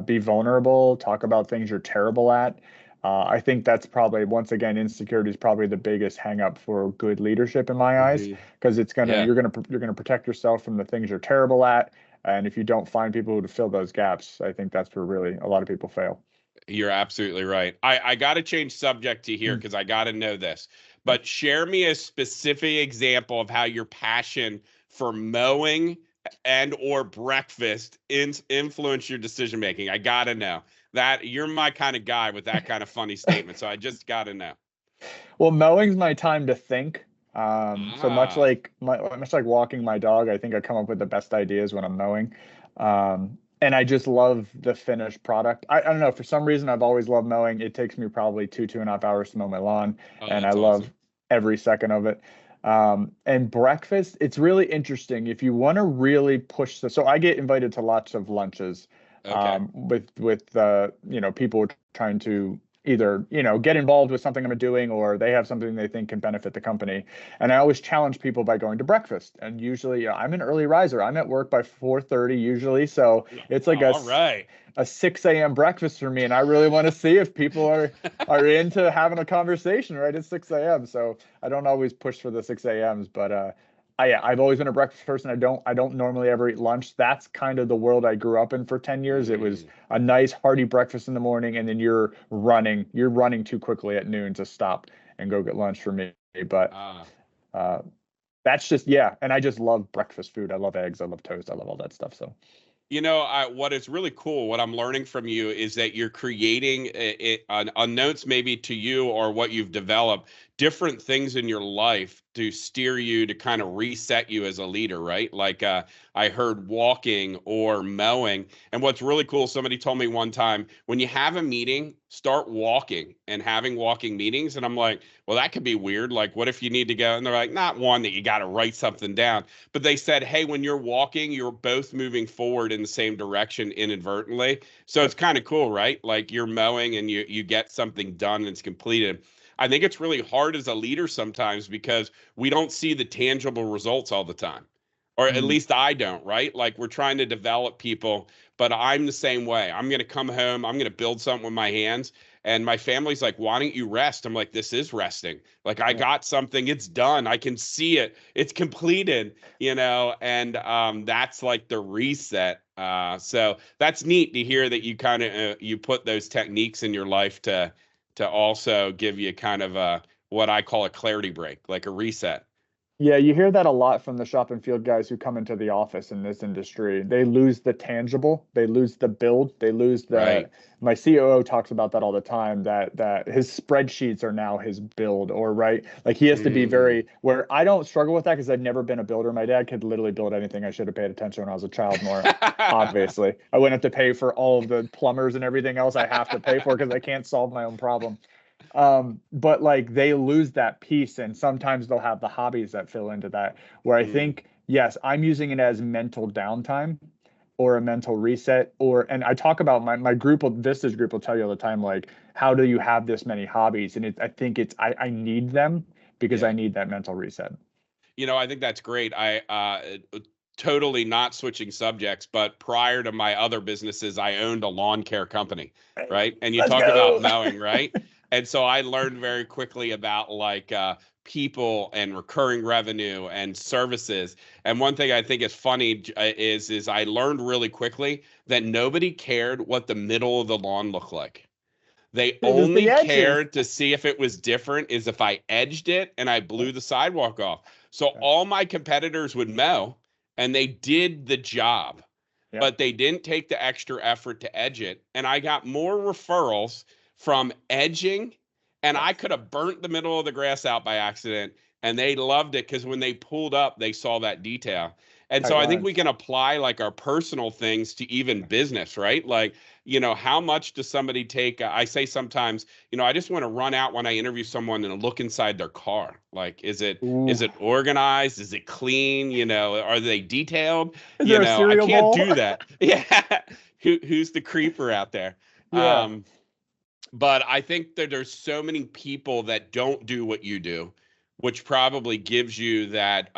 be vulnerable, talk about things you're terrible at. I think that's probably, once again, insecurity is probably the biggest hang up for good leadership in my eyes, because Yeah. you're gonna protect yourself from the things you're terrible at. And if you don't find people to fill those gaps, I think that's where really a lot of people fail. You're absolutely right. I got to change subject to here because I got to know this. But share me a specific example of how your passion for mowing and or breakfast influence your decision making. I got to know that. You're my kind of guy with that kind of funny statement. So I just got to know. Well, mowing's my time to think. So Ah, much like walking my dog, I think I come up with the best ideas when I'm mowing. And I just love the finished product. I don't know, for some reason I've always loved mowing. It takes me probably 2.5 hours to mow my lawn, oh, and I that's love awesome. every second of it. And breakfast, it's really interesting. If you want to really push so I get invited to lots of lunches Okay. with people trying to either get involved with something I'm doing, or they have something they think can benefit the company. And I always challenge people by going to breakfast. And usually I'm an early riser. I'm at work by 4:30 usually, so it's like All right. a 6 a.m. breakfast for me. And I really want to see if people are into having a conversation right at 6 a.m. So I don't always push for the 6 a.m.s, but I've always been a breakfast person. I don't normally ever eat lunch. That's kind of the world I grew up in for 10 years. It was Mm, a nice hearty breakfast in the morning, and then you're running too quickly at noon to stop and go get lunch for me. But ah. uh, that's just, yeah. And I just love breakfast food. I love eggs. I love toast. I love all that stuff. So What is really cool, what I'm learning from you is that you're creating unknowns maybe to you or what you've developed, different things in your life to steer you to kind of reset you as a leader, right? Like I heard walking or mowing. And what's really cool, somebody told me one time, when you have a meeting, start walking and having walking meetings. And I'm like, well, that could be weird. Like, what if you need to go? And they're like, not one that you got to write something down. But they said, hey, when you're walking, you're both moving forward in the same direction inadvertently. So it's yep. kind of cool, right? Like you're mowing and you get something done and it's completed. I think it's really hard as a leader sometimes because we don't see the tangible results all the time. Or at Mm. least I don't, right? Like we're trying to develop people, but I'm the same way. I'm going to come home, I'm going to build something with my hands. And my family's like, why don't you rest? I'm like, this is resting. Like I Yeah. got something, it's done. I can see it. It's completed, and that's like the reset. So that's neat to hear that you kind of you put those techniques in your life to also give you kind of what I call a clarity break, like a reset. Yeah, you hear that a lot from the shop and field guys who come into the office in this industry. They lose the tangible, they lose the build, they lose Right. my COO talks about that all the time, that his spreadsheets are now his build, or right. Like he has to be Mm. very, where I don't struggle with that because I've never been a builder. My dad could literally build anything. I should have paid attention when I was a child more. Obviously, I wouldn't have to pay for all of the plumbers and everything else I have to pay for because I can't solve my own problem. But like they lose that piece, and sometimes they'll have the hobbies that fill into that, where I Mm. think, yes, I'm using it as mental downtime or a mental reset. And I talk about my group of Vistas group will tell you all the time, like, how do you have this many hobbies? And I think I need them because I Yeah. need that mental reset. I think that's great. I totally not switching subjects, but prior to my other businesses, I owned a lawn care company, right? And you Let's talk about go. mowing, right? And so I learned very quickly about like people and recurring revenue and services. And one thing I think is funny is I learned really quickly that nobody cared what the middle of the lawn looked like. They It was the only edges. cared to see if it was different is if I edged it and I Yeah, blew the sidewalk off. So yeah, all my competitors would mow and they did the job, yeah, but they didn't take the extra effort to edge it. And I got more referrals from edging, and I yes. could have burnt the middle of the grass out by accident. And they loved it because when they pulled up, they saw that detail. And Tight so I think we lines. can apply like our personal things to even business, right? Like, how much does somebody take? I say sometimes, I just want to run out when I interview someone and look inside their car. Like, is it Ooh. organized? Is it clean? Are they detailed? Is there a I cereal can't bowl? do that. Yeah. Who's the creeper out there? Yeah. But I think that there's so many people that don't do what you do, which probably gives you that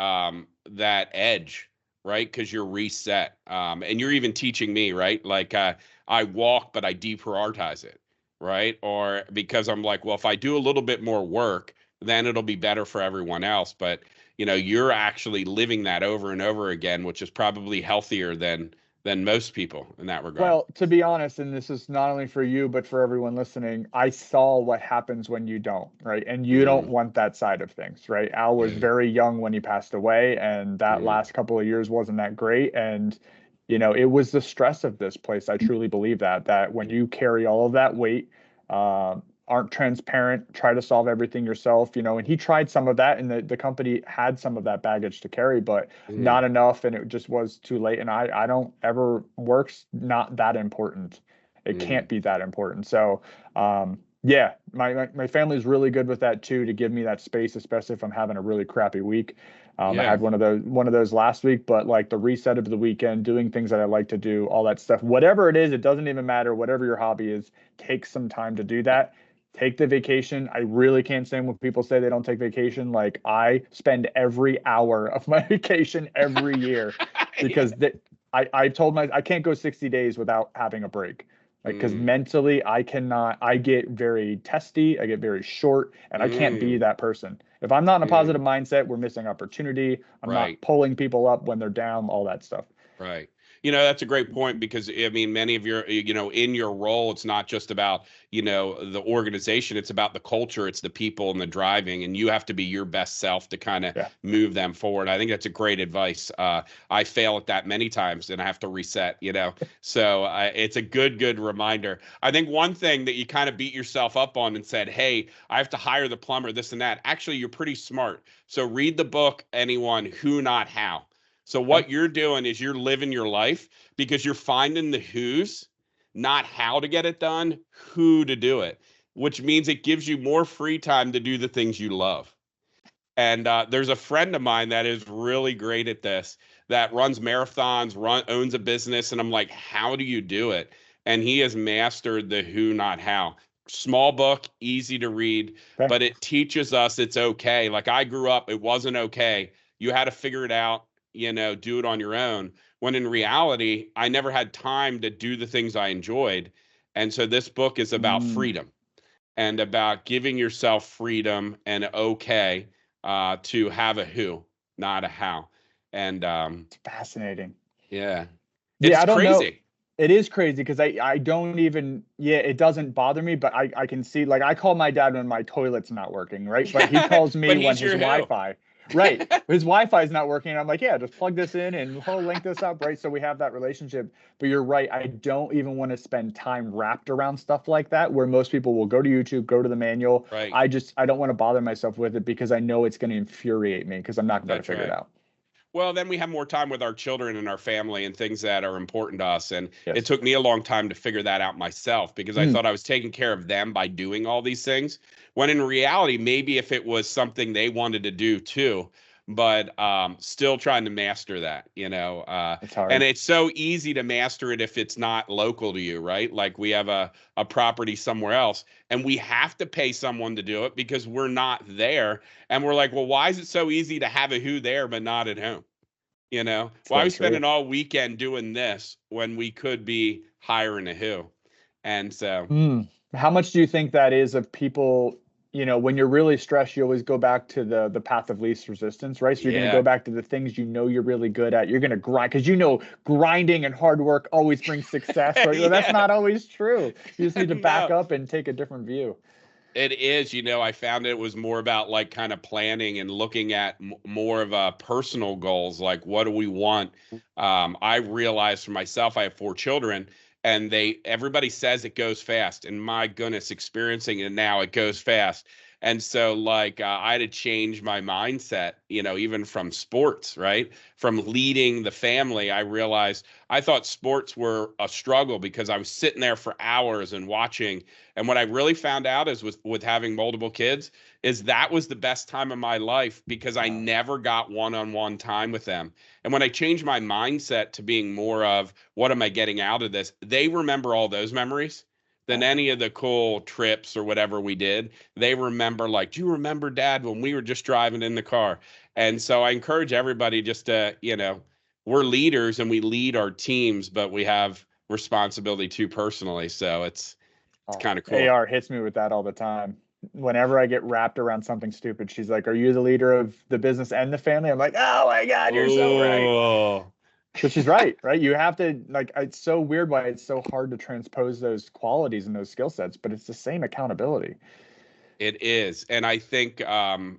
edge, right? Because you're reset. And you're even teaching me, right? Like I walk, but I deprioritize it, right? Or because I'm like, well, if I do a little bit more work, then it'll be better for everyone else. But you're actually living that over and over again, which is probably healthier than most people in that regard. Well, to be honest, and this is not only for you, but for everyone listening, I saw what happens when you don't, right? And you don't Mm, want that side of things, right? Al was mm, very young when he passed away, and that mm. last couple of years wasn't that great. And, it was the stress of this place. I truly believe that when you carry all of that weight, aren't transparent, try to solve everything yourself, and he tried some of that, and the company had some of that baggage to carry, but Mm, not enough, and it just was too late. And I don't ever, work's not that important. It can't mm. be that important. So yeah, my family's really good with that too, to give me that space, especially if I'm having a really crappy week. I Yeah. had one of those last week, but like the reset of the weekend, doing things that I like to do, all that stuff, whatever it is, it doesn't even matter. Whatever your hobby is, take some time to do that. Take the vacation. I really can't stand when people say they don't take vacation. Like, I spend every hour of my vacation every year, Yeah. because I told I can't go 60 days without having a break. Like, because Mm, mentally I cannot, I get very testy, I get very short, and I can't be mm, that person. If I'm not in a mm. positive mindset, we're missing opportunity. I'm Right. not pulling people up when they're down, all that stuff. Right. That's a great point because I mean, many of your, in your role, it's not just about, the organization, it's about the culture, it's the people and the driving, and you have to be your best self to kind of Yeah. move them forward. I think that's a great advice. I fail at that many times and I have to reset, so it's a good reminder. I think one thing that you kind of beat yourself up on and said, hey, I have to hire the plumber, this and that. Actually, you're pretty smart. So read the book, anyone, Who Not How. So Okay. what you're doing is you're living your life because you're finding the who's, not how to get it done, who to do it, which means it gives you more free time to do the things you love. And there's a friend of mine that is really great at this, that runs marathons, owns a business. And I'm like, how do you do it? And he has mastered the who, not how. Small book, easy to read, Okay. but it teaches us it's okay. Like I grew up, it wasn't okay. You had to figure it out, do it on your own. When in reality, I never had time to do the things I enjoyed. And so this book is about Mm, freedom and about giving yourself freedom and okay to have a who, not a how. And it's fascinating. yeah, Yeah, it's I don't know. crazy. It is crazy because I don't even, yeah, it doesn't bother me, but I can see, like, I call my dad when my toilet's not working, right? But he calls But me when he's his your who. Wi-Fi, right? His Wi-Fi is not working. And I'm like, yeah, just plug this in and we'll link this up, right? So we have that relationship. But you're right. I don't even want to spend time wrapped around stuff like that, where most people will go to YouTube, go to the manual. Right. I don't want to bother myself with it because I know it's going to infuriate me because I'm not going to That's figure it right. out. Well, then we have more time with our children and our family and things that are important to us. And it Yes. took me a long time to figure that out myself because I Mm, thought I was taking care of them by doing all these things. When in reality, maybe if it was something they wanted to do too, but still trying to master that, it's and hard. it's so easy to master it if it's not local to you, right? Like we have a property somewhere else and we have to pay someone to do it because we're not there. And we're like, well, why is it so easy to have a who there, but not at home? Why are So we true. spending all weekend doing this when we could be hiring a who? And so, Mm. How much do you think that is of people, when you're really stressed, you always go back to the path of least resistance, right? So you're going to go Yeah. back to the things you're really good at. You're going to grind because grinding and hard work always brings success, right? Well, that's Yeah. not always true. You just need to back No. up and take a different view. It is, I found it was more about like kind of planning and looking at more of personal goals, like what do we want? I realized for myself, I have 4 children, and everybody says it goes fast, and my goodness, experiencing it now, it goes fast. And so, like, I had to change my mindset, even from sports, right? From leading the family, I realized I thought sports were a struggle because I was sitting there for hours and watching. And what I really found out is with having multiple kids is that was the best time of my life because I Wow. never got one-on-one time with them. And when I changed my mindset to being more of what am I getting out of this, they remember all those memories than Oh, any of the cool trips or whatever we did. They remember like, do you remember Dad when we were just driving in the car? And so I encourage everybody just to, we're leaders and we lead our teams, but we have responsibility too personally. So it's oh, kind of cool. AR hits me with that all the time. Whenever I get wrapped around something stupid, she's like, "Are you the leader of the business and the family?" I'm like, "Oh my God, you're so right." Oh, But she's right, right? You have to like it's so weird why it's so hard to transpose those qualities and those skill sets, but it's the same accountability. it is. And I think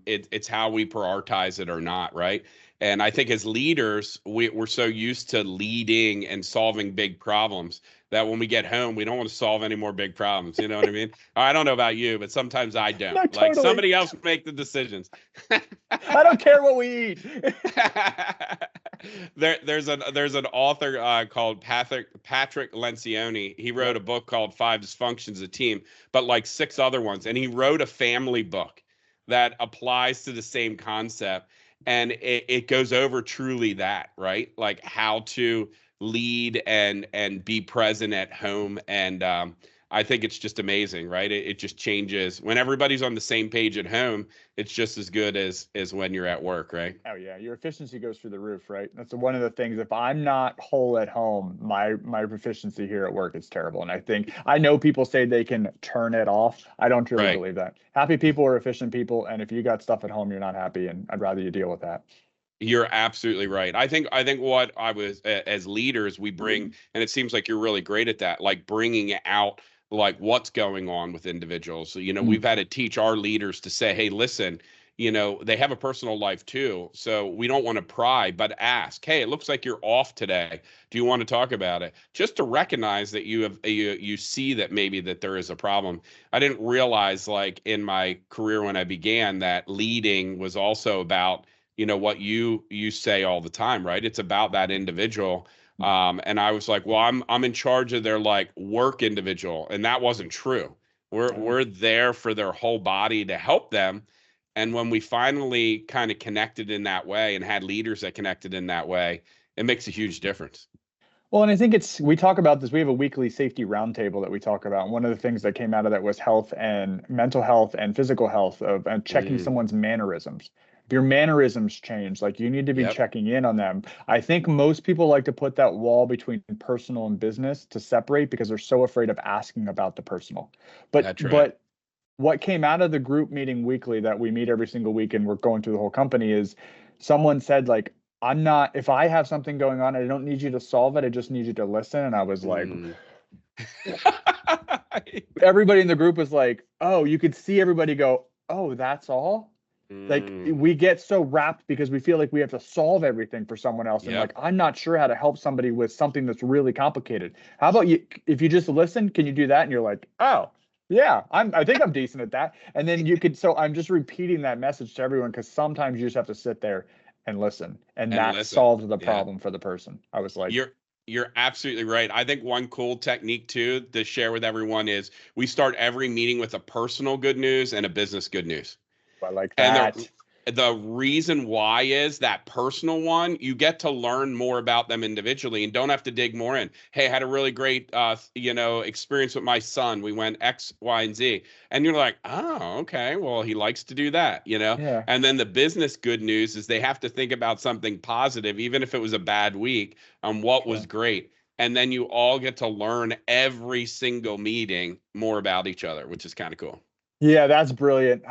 it's how we prioritize it or not, right? And I think as leaders, we're so used to leading and solving big problems that when we get home, we don't want to solve any more big problems. You know what I mean? I don't know about you, but sometimes I don't. No, Like totally. somebody else make the decisions. I don't care what we eat. There's an author called Patrick Lencioni. He wrote Yep. a book called Five Dysfunctions of Team, but like 6 other ones, and he wrote a family book that applies to the same concept, and it goes over truly that, right? Like how to lead and be present at home, and I think it's just amazing, right? It just changes when everybody's on the same page at home. It's just as good as when you're at work, right? Oh yeah, your efficiency goes through the roof, right? That's one of the things. If I'm not whole at home, my proficiency here at work is terrible. And I know people say they can turn it off. I don't really Right. believe that. Happy people are efficient people, and if you got stuff at home, you're not happy, and I'd rather you deal with that. You're absolutely right. I think what I was as leaders we bring, and it seems like you're really great at that, like bringing out like what's going on with individuals. So, Mm. we've had to teach our leaders to say, hey, listen, they have a personal life too. So we don't want to pry, but ask, hey, it looks like you're off today. Do you want to talk about it? Just to recognize that you see that maybe that there is a problem. I didn't realize like in my career when I began that leading was also about what you say all the time, right? It's about that individual. And I was like, well, I'm in charge of their like work individual, and that wasn't true. we're Yeah. we're there for their whole body to help them. And when we finally kind of connected in that way and had leaders that connected in that way, it makes a huge difference. Well, and I think we talk about this. We have a weekly safety roundtable that we talk about. And one of the things that came out of that was health and mental health and physical health of and checking Mm, someone's mannerisms. If your mannerisms change, like you need to be yep, checking in on them. I think most people like to put that wall between personal and business to separate because they're so afraid of asking about the personal. But that's right. but what came out of the group meeting weekly that we meet every single week and we're going through the whole company is someone said like I'm not if I have something going on, I don't need you to solve it, I just need you to listen. And I was like, Mm. everybody in the group was like, oh, you could see everybody go, oh, that's all. Like Mm, we get so wrapped because we feel like we have to solve everything for someone else, and like yep. I'm not sure how to help somebody with something that's really complicated. How about you, if you just listen, can you do that? And you're like, oh yeah, I think I'm decent at that. And then you could, so I'm just repeating that message to everyone because sometimes you just have to sit there and listen, and And that listen. solves the Yeah. problem for the person. I was like, You're absolutely right. I think one cool technique too to share with everyone is we start every meeting with a personal good news and a business good news. I like And that. the reason why is that personal one, you get to learn more about them individually and don't have to dig more in. Hey, I had a really great experience with my son. We went X, Y, and Z. And you're like, oh, okay. Well, he likes to do that. Yeah. And then the business good news is they have to think about something positive, even if it was a bad week, what was Sure. great. and then you all get to learn every single meeting more about each other, which is kind of cool. Yeah, that's brilliant.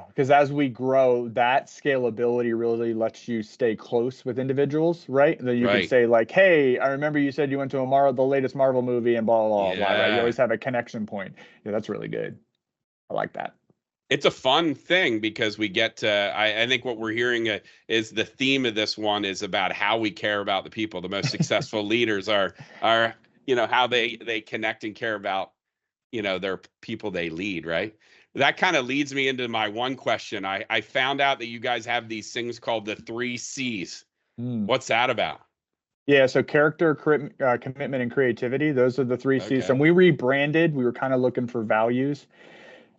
Because as we grow, that scalability really lets you stay close with individuals, right? Then you could Right. say like, "Hey, I remember you said you went to the latest Marvel movie and blah blah blah," right? You Yeah. always have a connection point. Yeah, that's really good. I like that. It's a fun thing because we get to, I think what we're hearing is the theme of this one is about how we care about the people. The most successful leaders are, how they connect and care about, their people they lead, right? That kind of leads me into my one question. I found out that you guys have these things called the 3 C's. Mm. What's that about? Yeah, so character, commitment, and creativity. Those are the 3 C's. And Okay. we rebranded. We were kind of looking for values.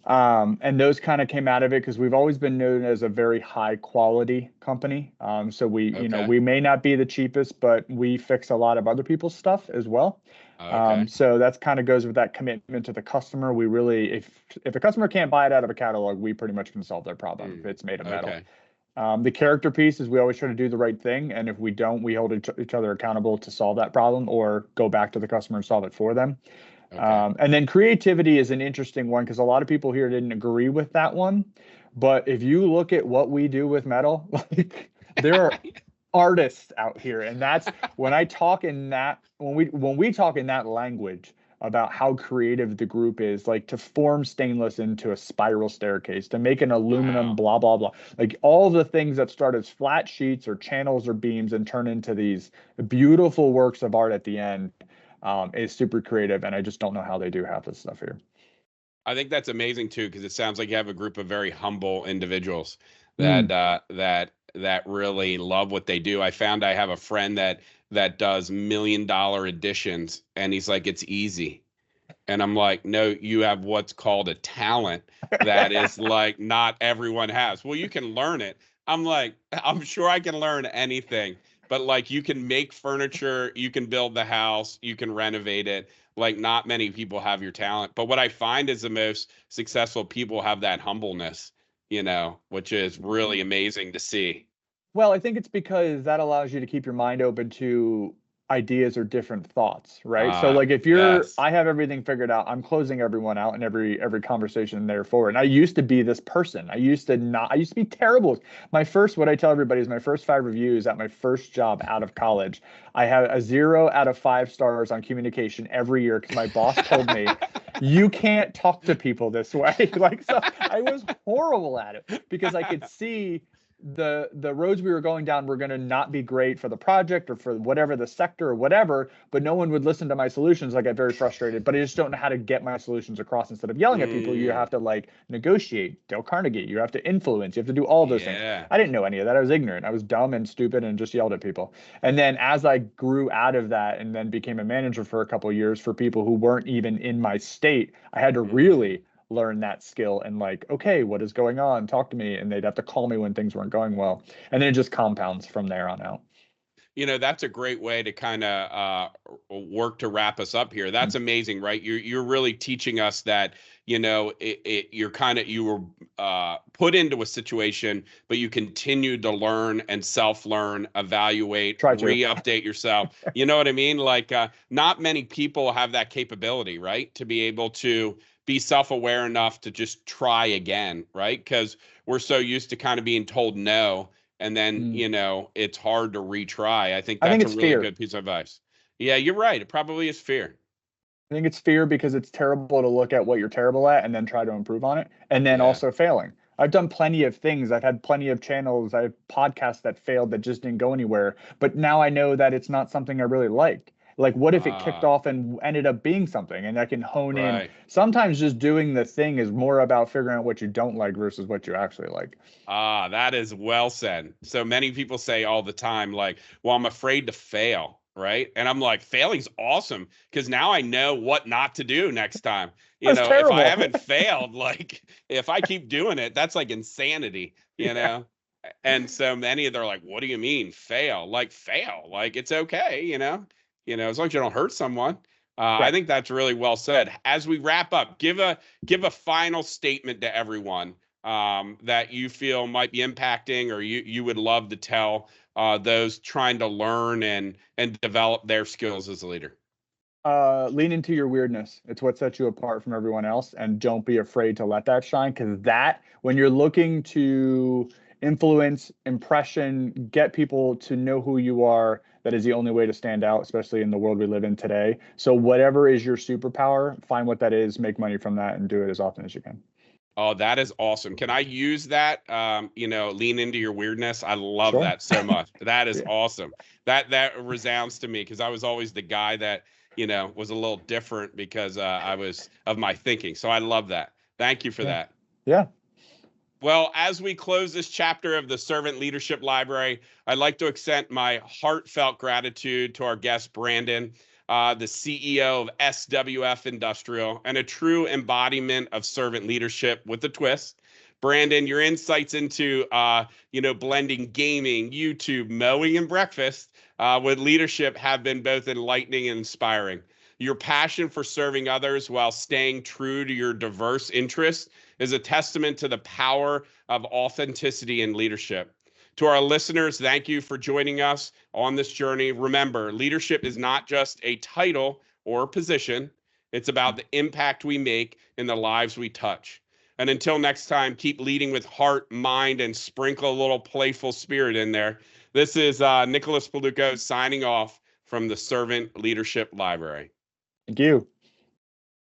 And those kind of came out of it because we've always been known as a very high quality company. So Okay. we may not be the cheapest, but we fix a lot of other people's stuff as well. Okay. So that's kind of goes with that commitment to the customer. We really, if a customer can't buy it out of a catalog, we pretty much can solve their problem if it's made of metal. Okay. The character piece is we always try to do the right thing, and if we don't, we hold each other accountable to solve that problem or go back to the customer and solve it for them. Okay. And then creativity is an interesting one because a lot of people here didn't agree with that one. But if you look at what we do with metal, like there are artists out here, and that's when I talk in that when we talk in that language about how creative the group is, like to form stainless into a spiral staircase, to make an aluminum Wow. blah blah blah, like all the things that start as flat sheets or channels or beams and turn into these beautiful works of art at the end, is super creative, and I just don't know how they do half this stuff here. I think that's amazing too, because it sounds like you have a group of very humble individuals that Mm. that really love what they do. I found I have a friend that does $1 million additions, and he's like, it's easy. And I'm like, no, you have what's called a talent that is like not everyone has. Well, you can learn it. I'm like, I'm sure I can learn anything, but like you can make furniture, you can build the house, you can renovate it. Like not many people have your talent. But what I find is the most successful people have that humbleness, which is really amazing to see. Well, I think it's because that allows you to keep your mind open to ideas or different thoughts, right? So like if Yes. I have everything figured out, I'm closing everyone out in every conversation there forward. And I used to be this person. I used to be terrible. What I tell everybody is my first 5 reviews at my first job out of college. I had a 0 out of 5 stars on communication every year because my boss told me you can't talk to people this way. Like, so I was horrible at it because I could see the roads we were going down were going to not be great for the project or for whatever the sector or whatever, but no one would listen to my solutions. I get very frustrated, but I just don't know how to get my solutions across. Instead of yelling at people, you have to like negotiate. Dale Carnegie, you have to influence, you have to do all those things. Yeah. I didn't know any of that. I was ignorant. I was dumb and stupid and just yelled at people. And then as I grew out of that and then became a manager for a couple of years for people who weren't even in my state, I had to Mhm. really learn that skill and like, okay, what is going on? Talk to me. And they'd have to call me when things weren't going well. And then it just compounds from there on out. That's a great way to kind of work to wrap us up here. That's amazing, right? You're really teaching us that you were put into a situation, but you continue to learn and self-learn, evaluate, Try to. re-update yourself. You know what I mean? Like not many people have that capability, right? To be able to be self-aware enough to just try again, right? Because we're so used to kind of being told no, and then Mm. it's hard to retry. I think I think that's a it's really fear. good piece of advice. Yeah, you're right. It probably is fear. I think it's fear because it's terrible to look at what you're terrible at and then try to improve on it. And then Yeah. also failing. I've done plenty of things. I've had plenty of channels. I have podcasts that failed that just didn't go anywhere. But now I know that it's not something I really liked. Like, what if it kicked Ah, off and ended up being something and I can hone in? right. Sometimes just doing the thing is more about figuring out what you don't like versus what you actually like. Ah, that is well said. So many people say all the time, like, well, I'm afraid to fail, right? And I'm like, failing's awesome because now I know what not to do next time. That's If I terrible. haven't failed, like if I keep doing it, that's like insanity, Yeah. And so many of they're like, what do you mean fail? Like fail, like it's okay, as long as you don't hurt someone. I Right. think that's really well said. As we wrap up, give a final statement to everyone that you feel might be impacting, or you would love to tell those trying to learn and develop their skills as a leader. Lean into your weirdness. It's what sets you apart from everyone else, and don't be afraid to let that shine, because that, when you're looking to influence, impression, get people to know who you are, that is the only way to stand out, especially in the world we live in today. So whatever is your superpower, find what that is, make money from that, and do it as often as you can. Oh, that is awesome. Can I use that? Lean into your weirdness. I love Sure. that so much. That is Yeah. awesome. That resounds to me because I was always the guy that, was a little different because I was of my thinking. So I love that. Thank you for Yeah. that. Yeah. Well, as we close this chapter of the Servant Leadership Library, I'd like to extend my heartfelt gratitude to our guest, Brandon, the CEO of SWF Industrial, and a true embodiment of servant leadership with a twist. Brandon, your insights into, blending gaming, YouTube, mowing, and breakfast with leadership have been both enlightening and inspiring. Your passion for serving others while staying true to your diverse interests is a testament to the power of authenticity in leadership. To our listeners, thank you for joining us on this journey. Remember, leadership is not just a title or position, it's about the impact we make in the lives we touch. And until next time, keep leading with heart, mind, and sprinkle a little playful spirit in there. This is Nicholas Paulukow signing off from the Servant Leadership Library. Thank you.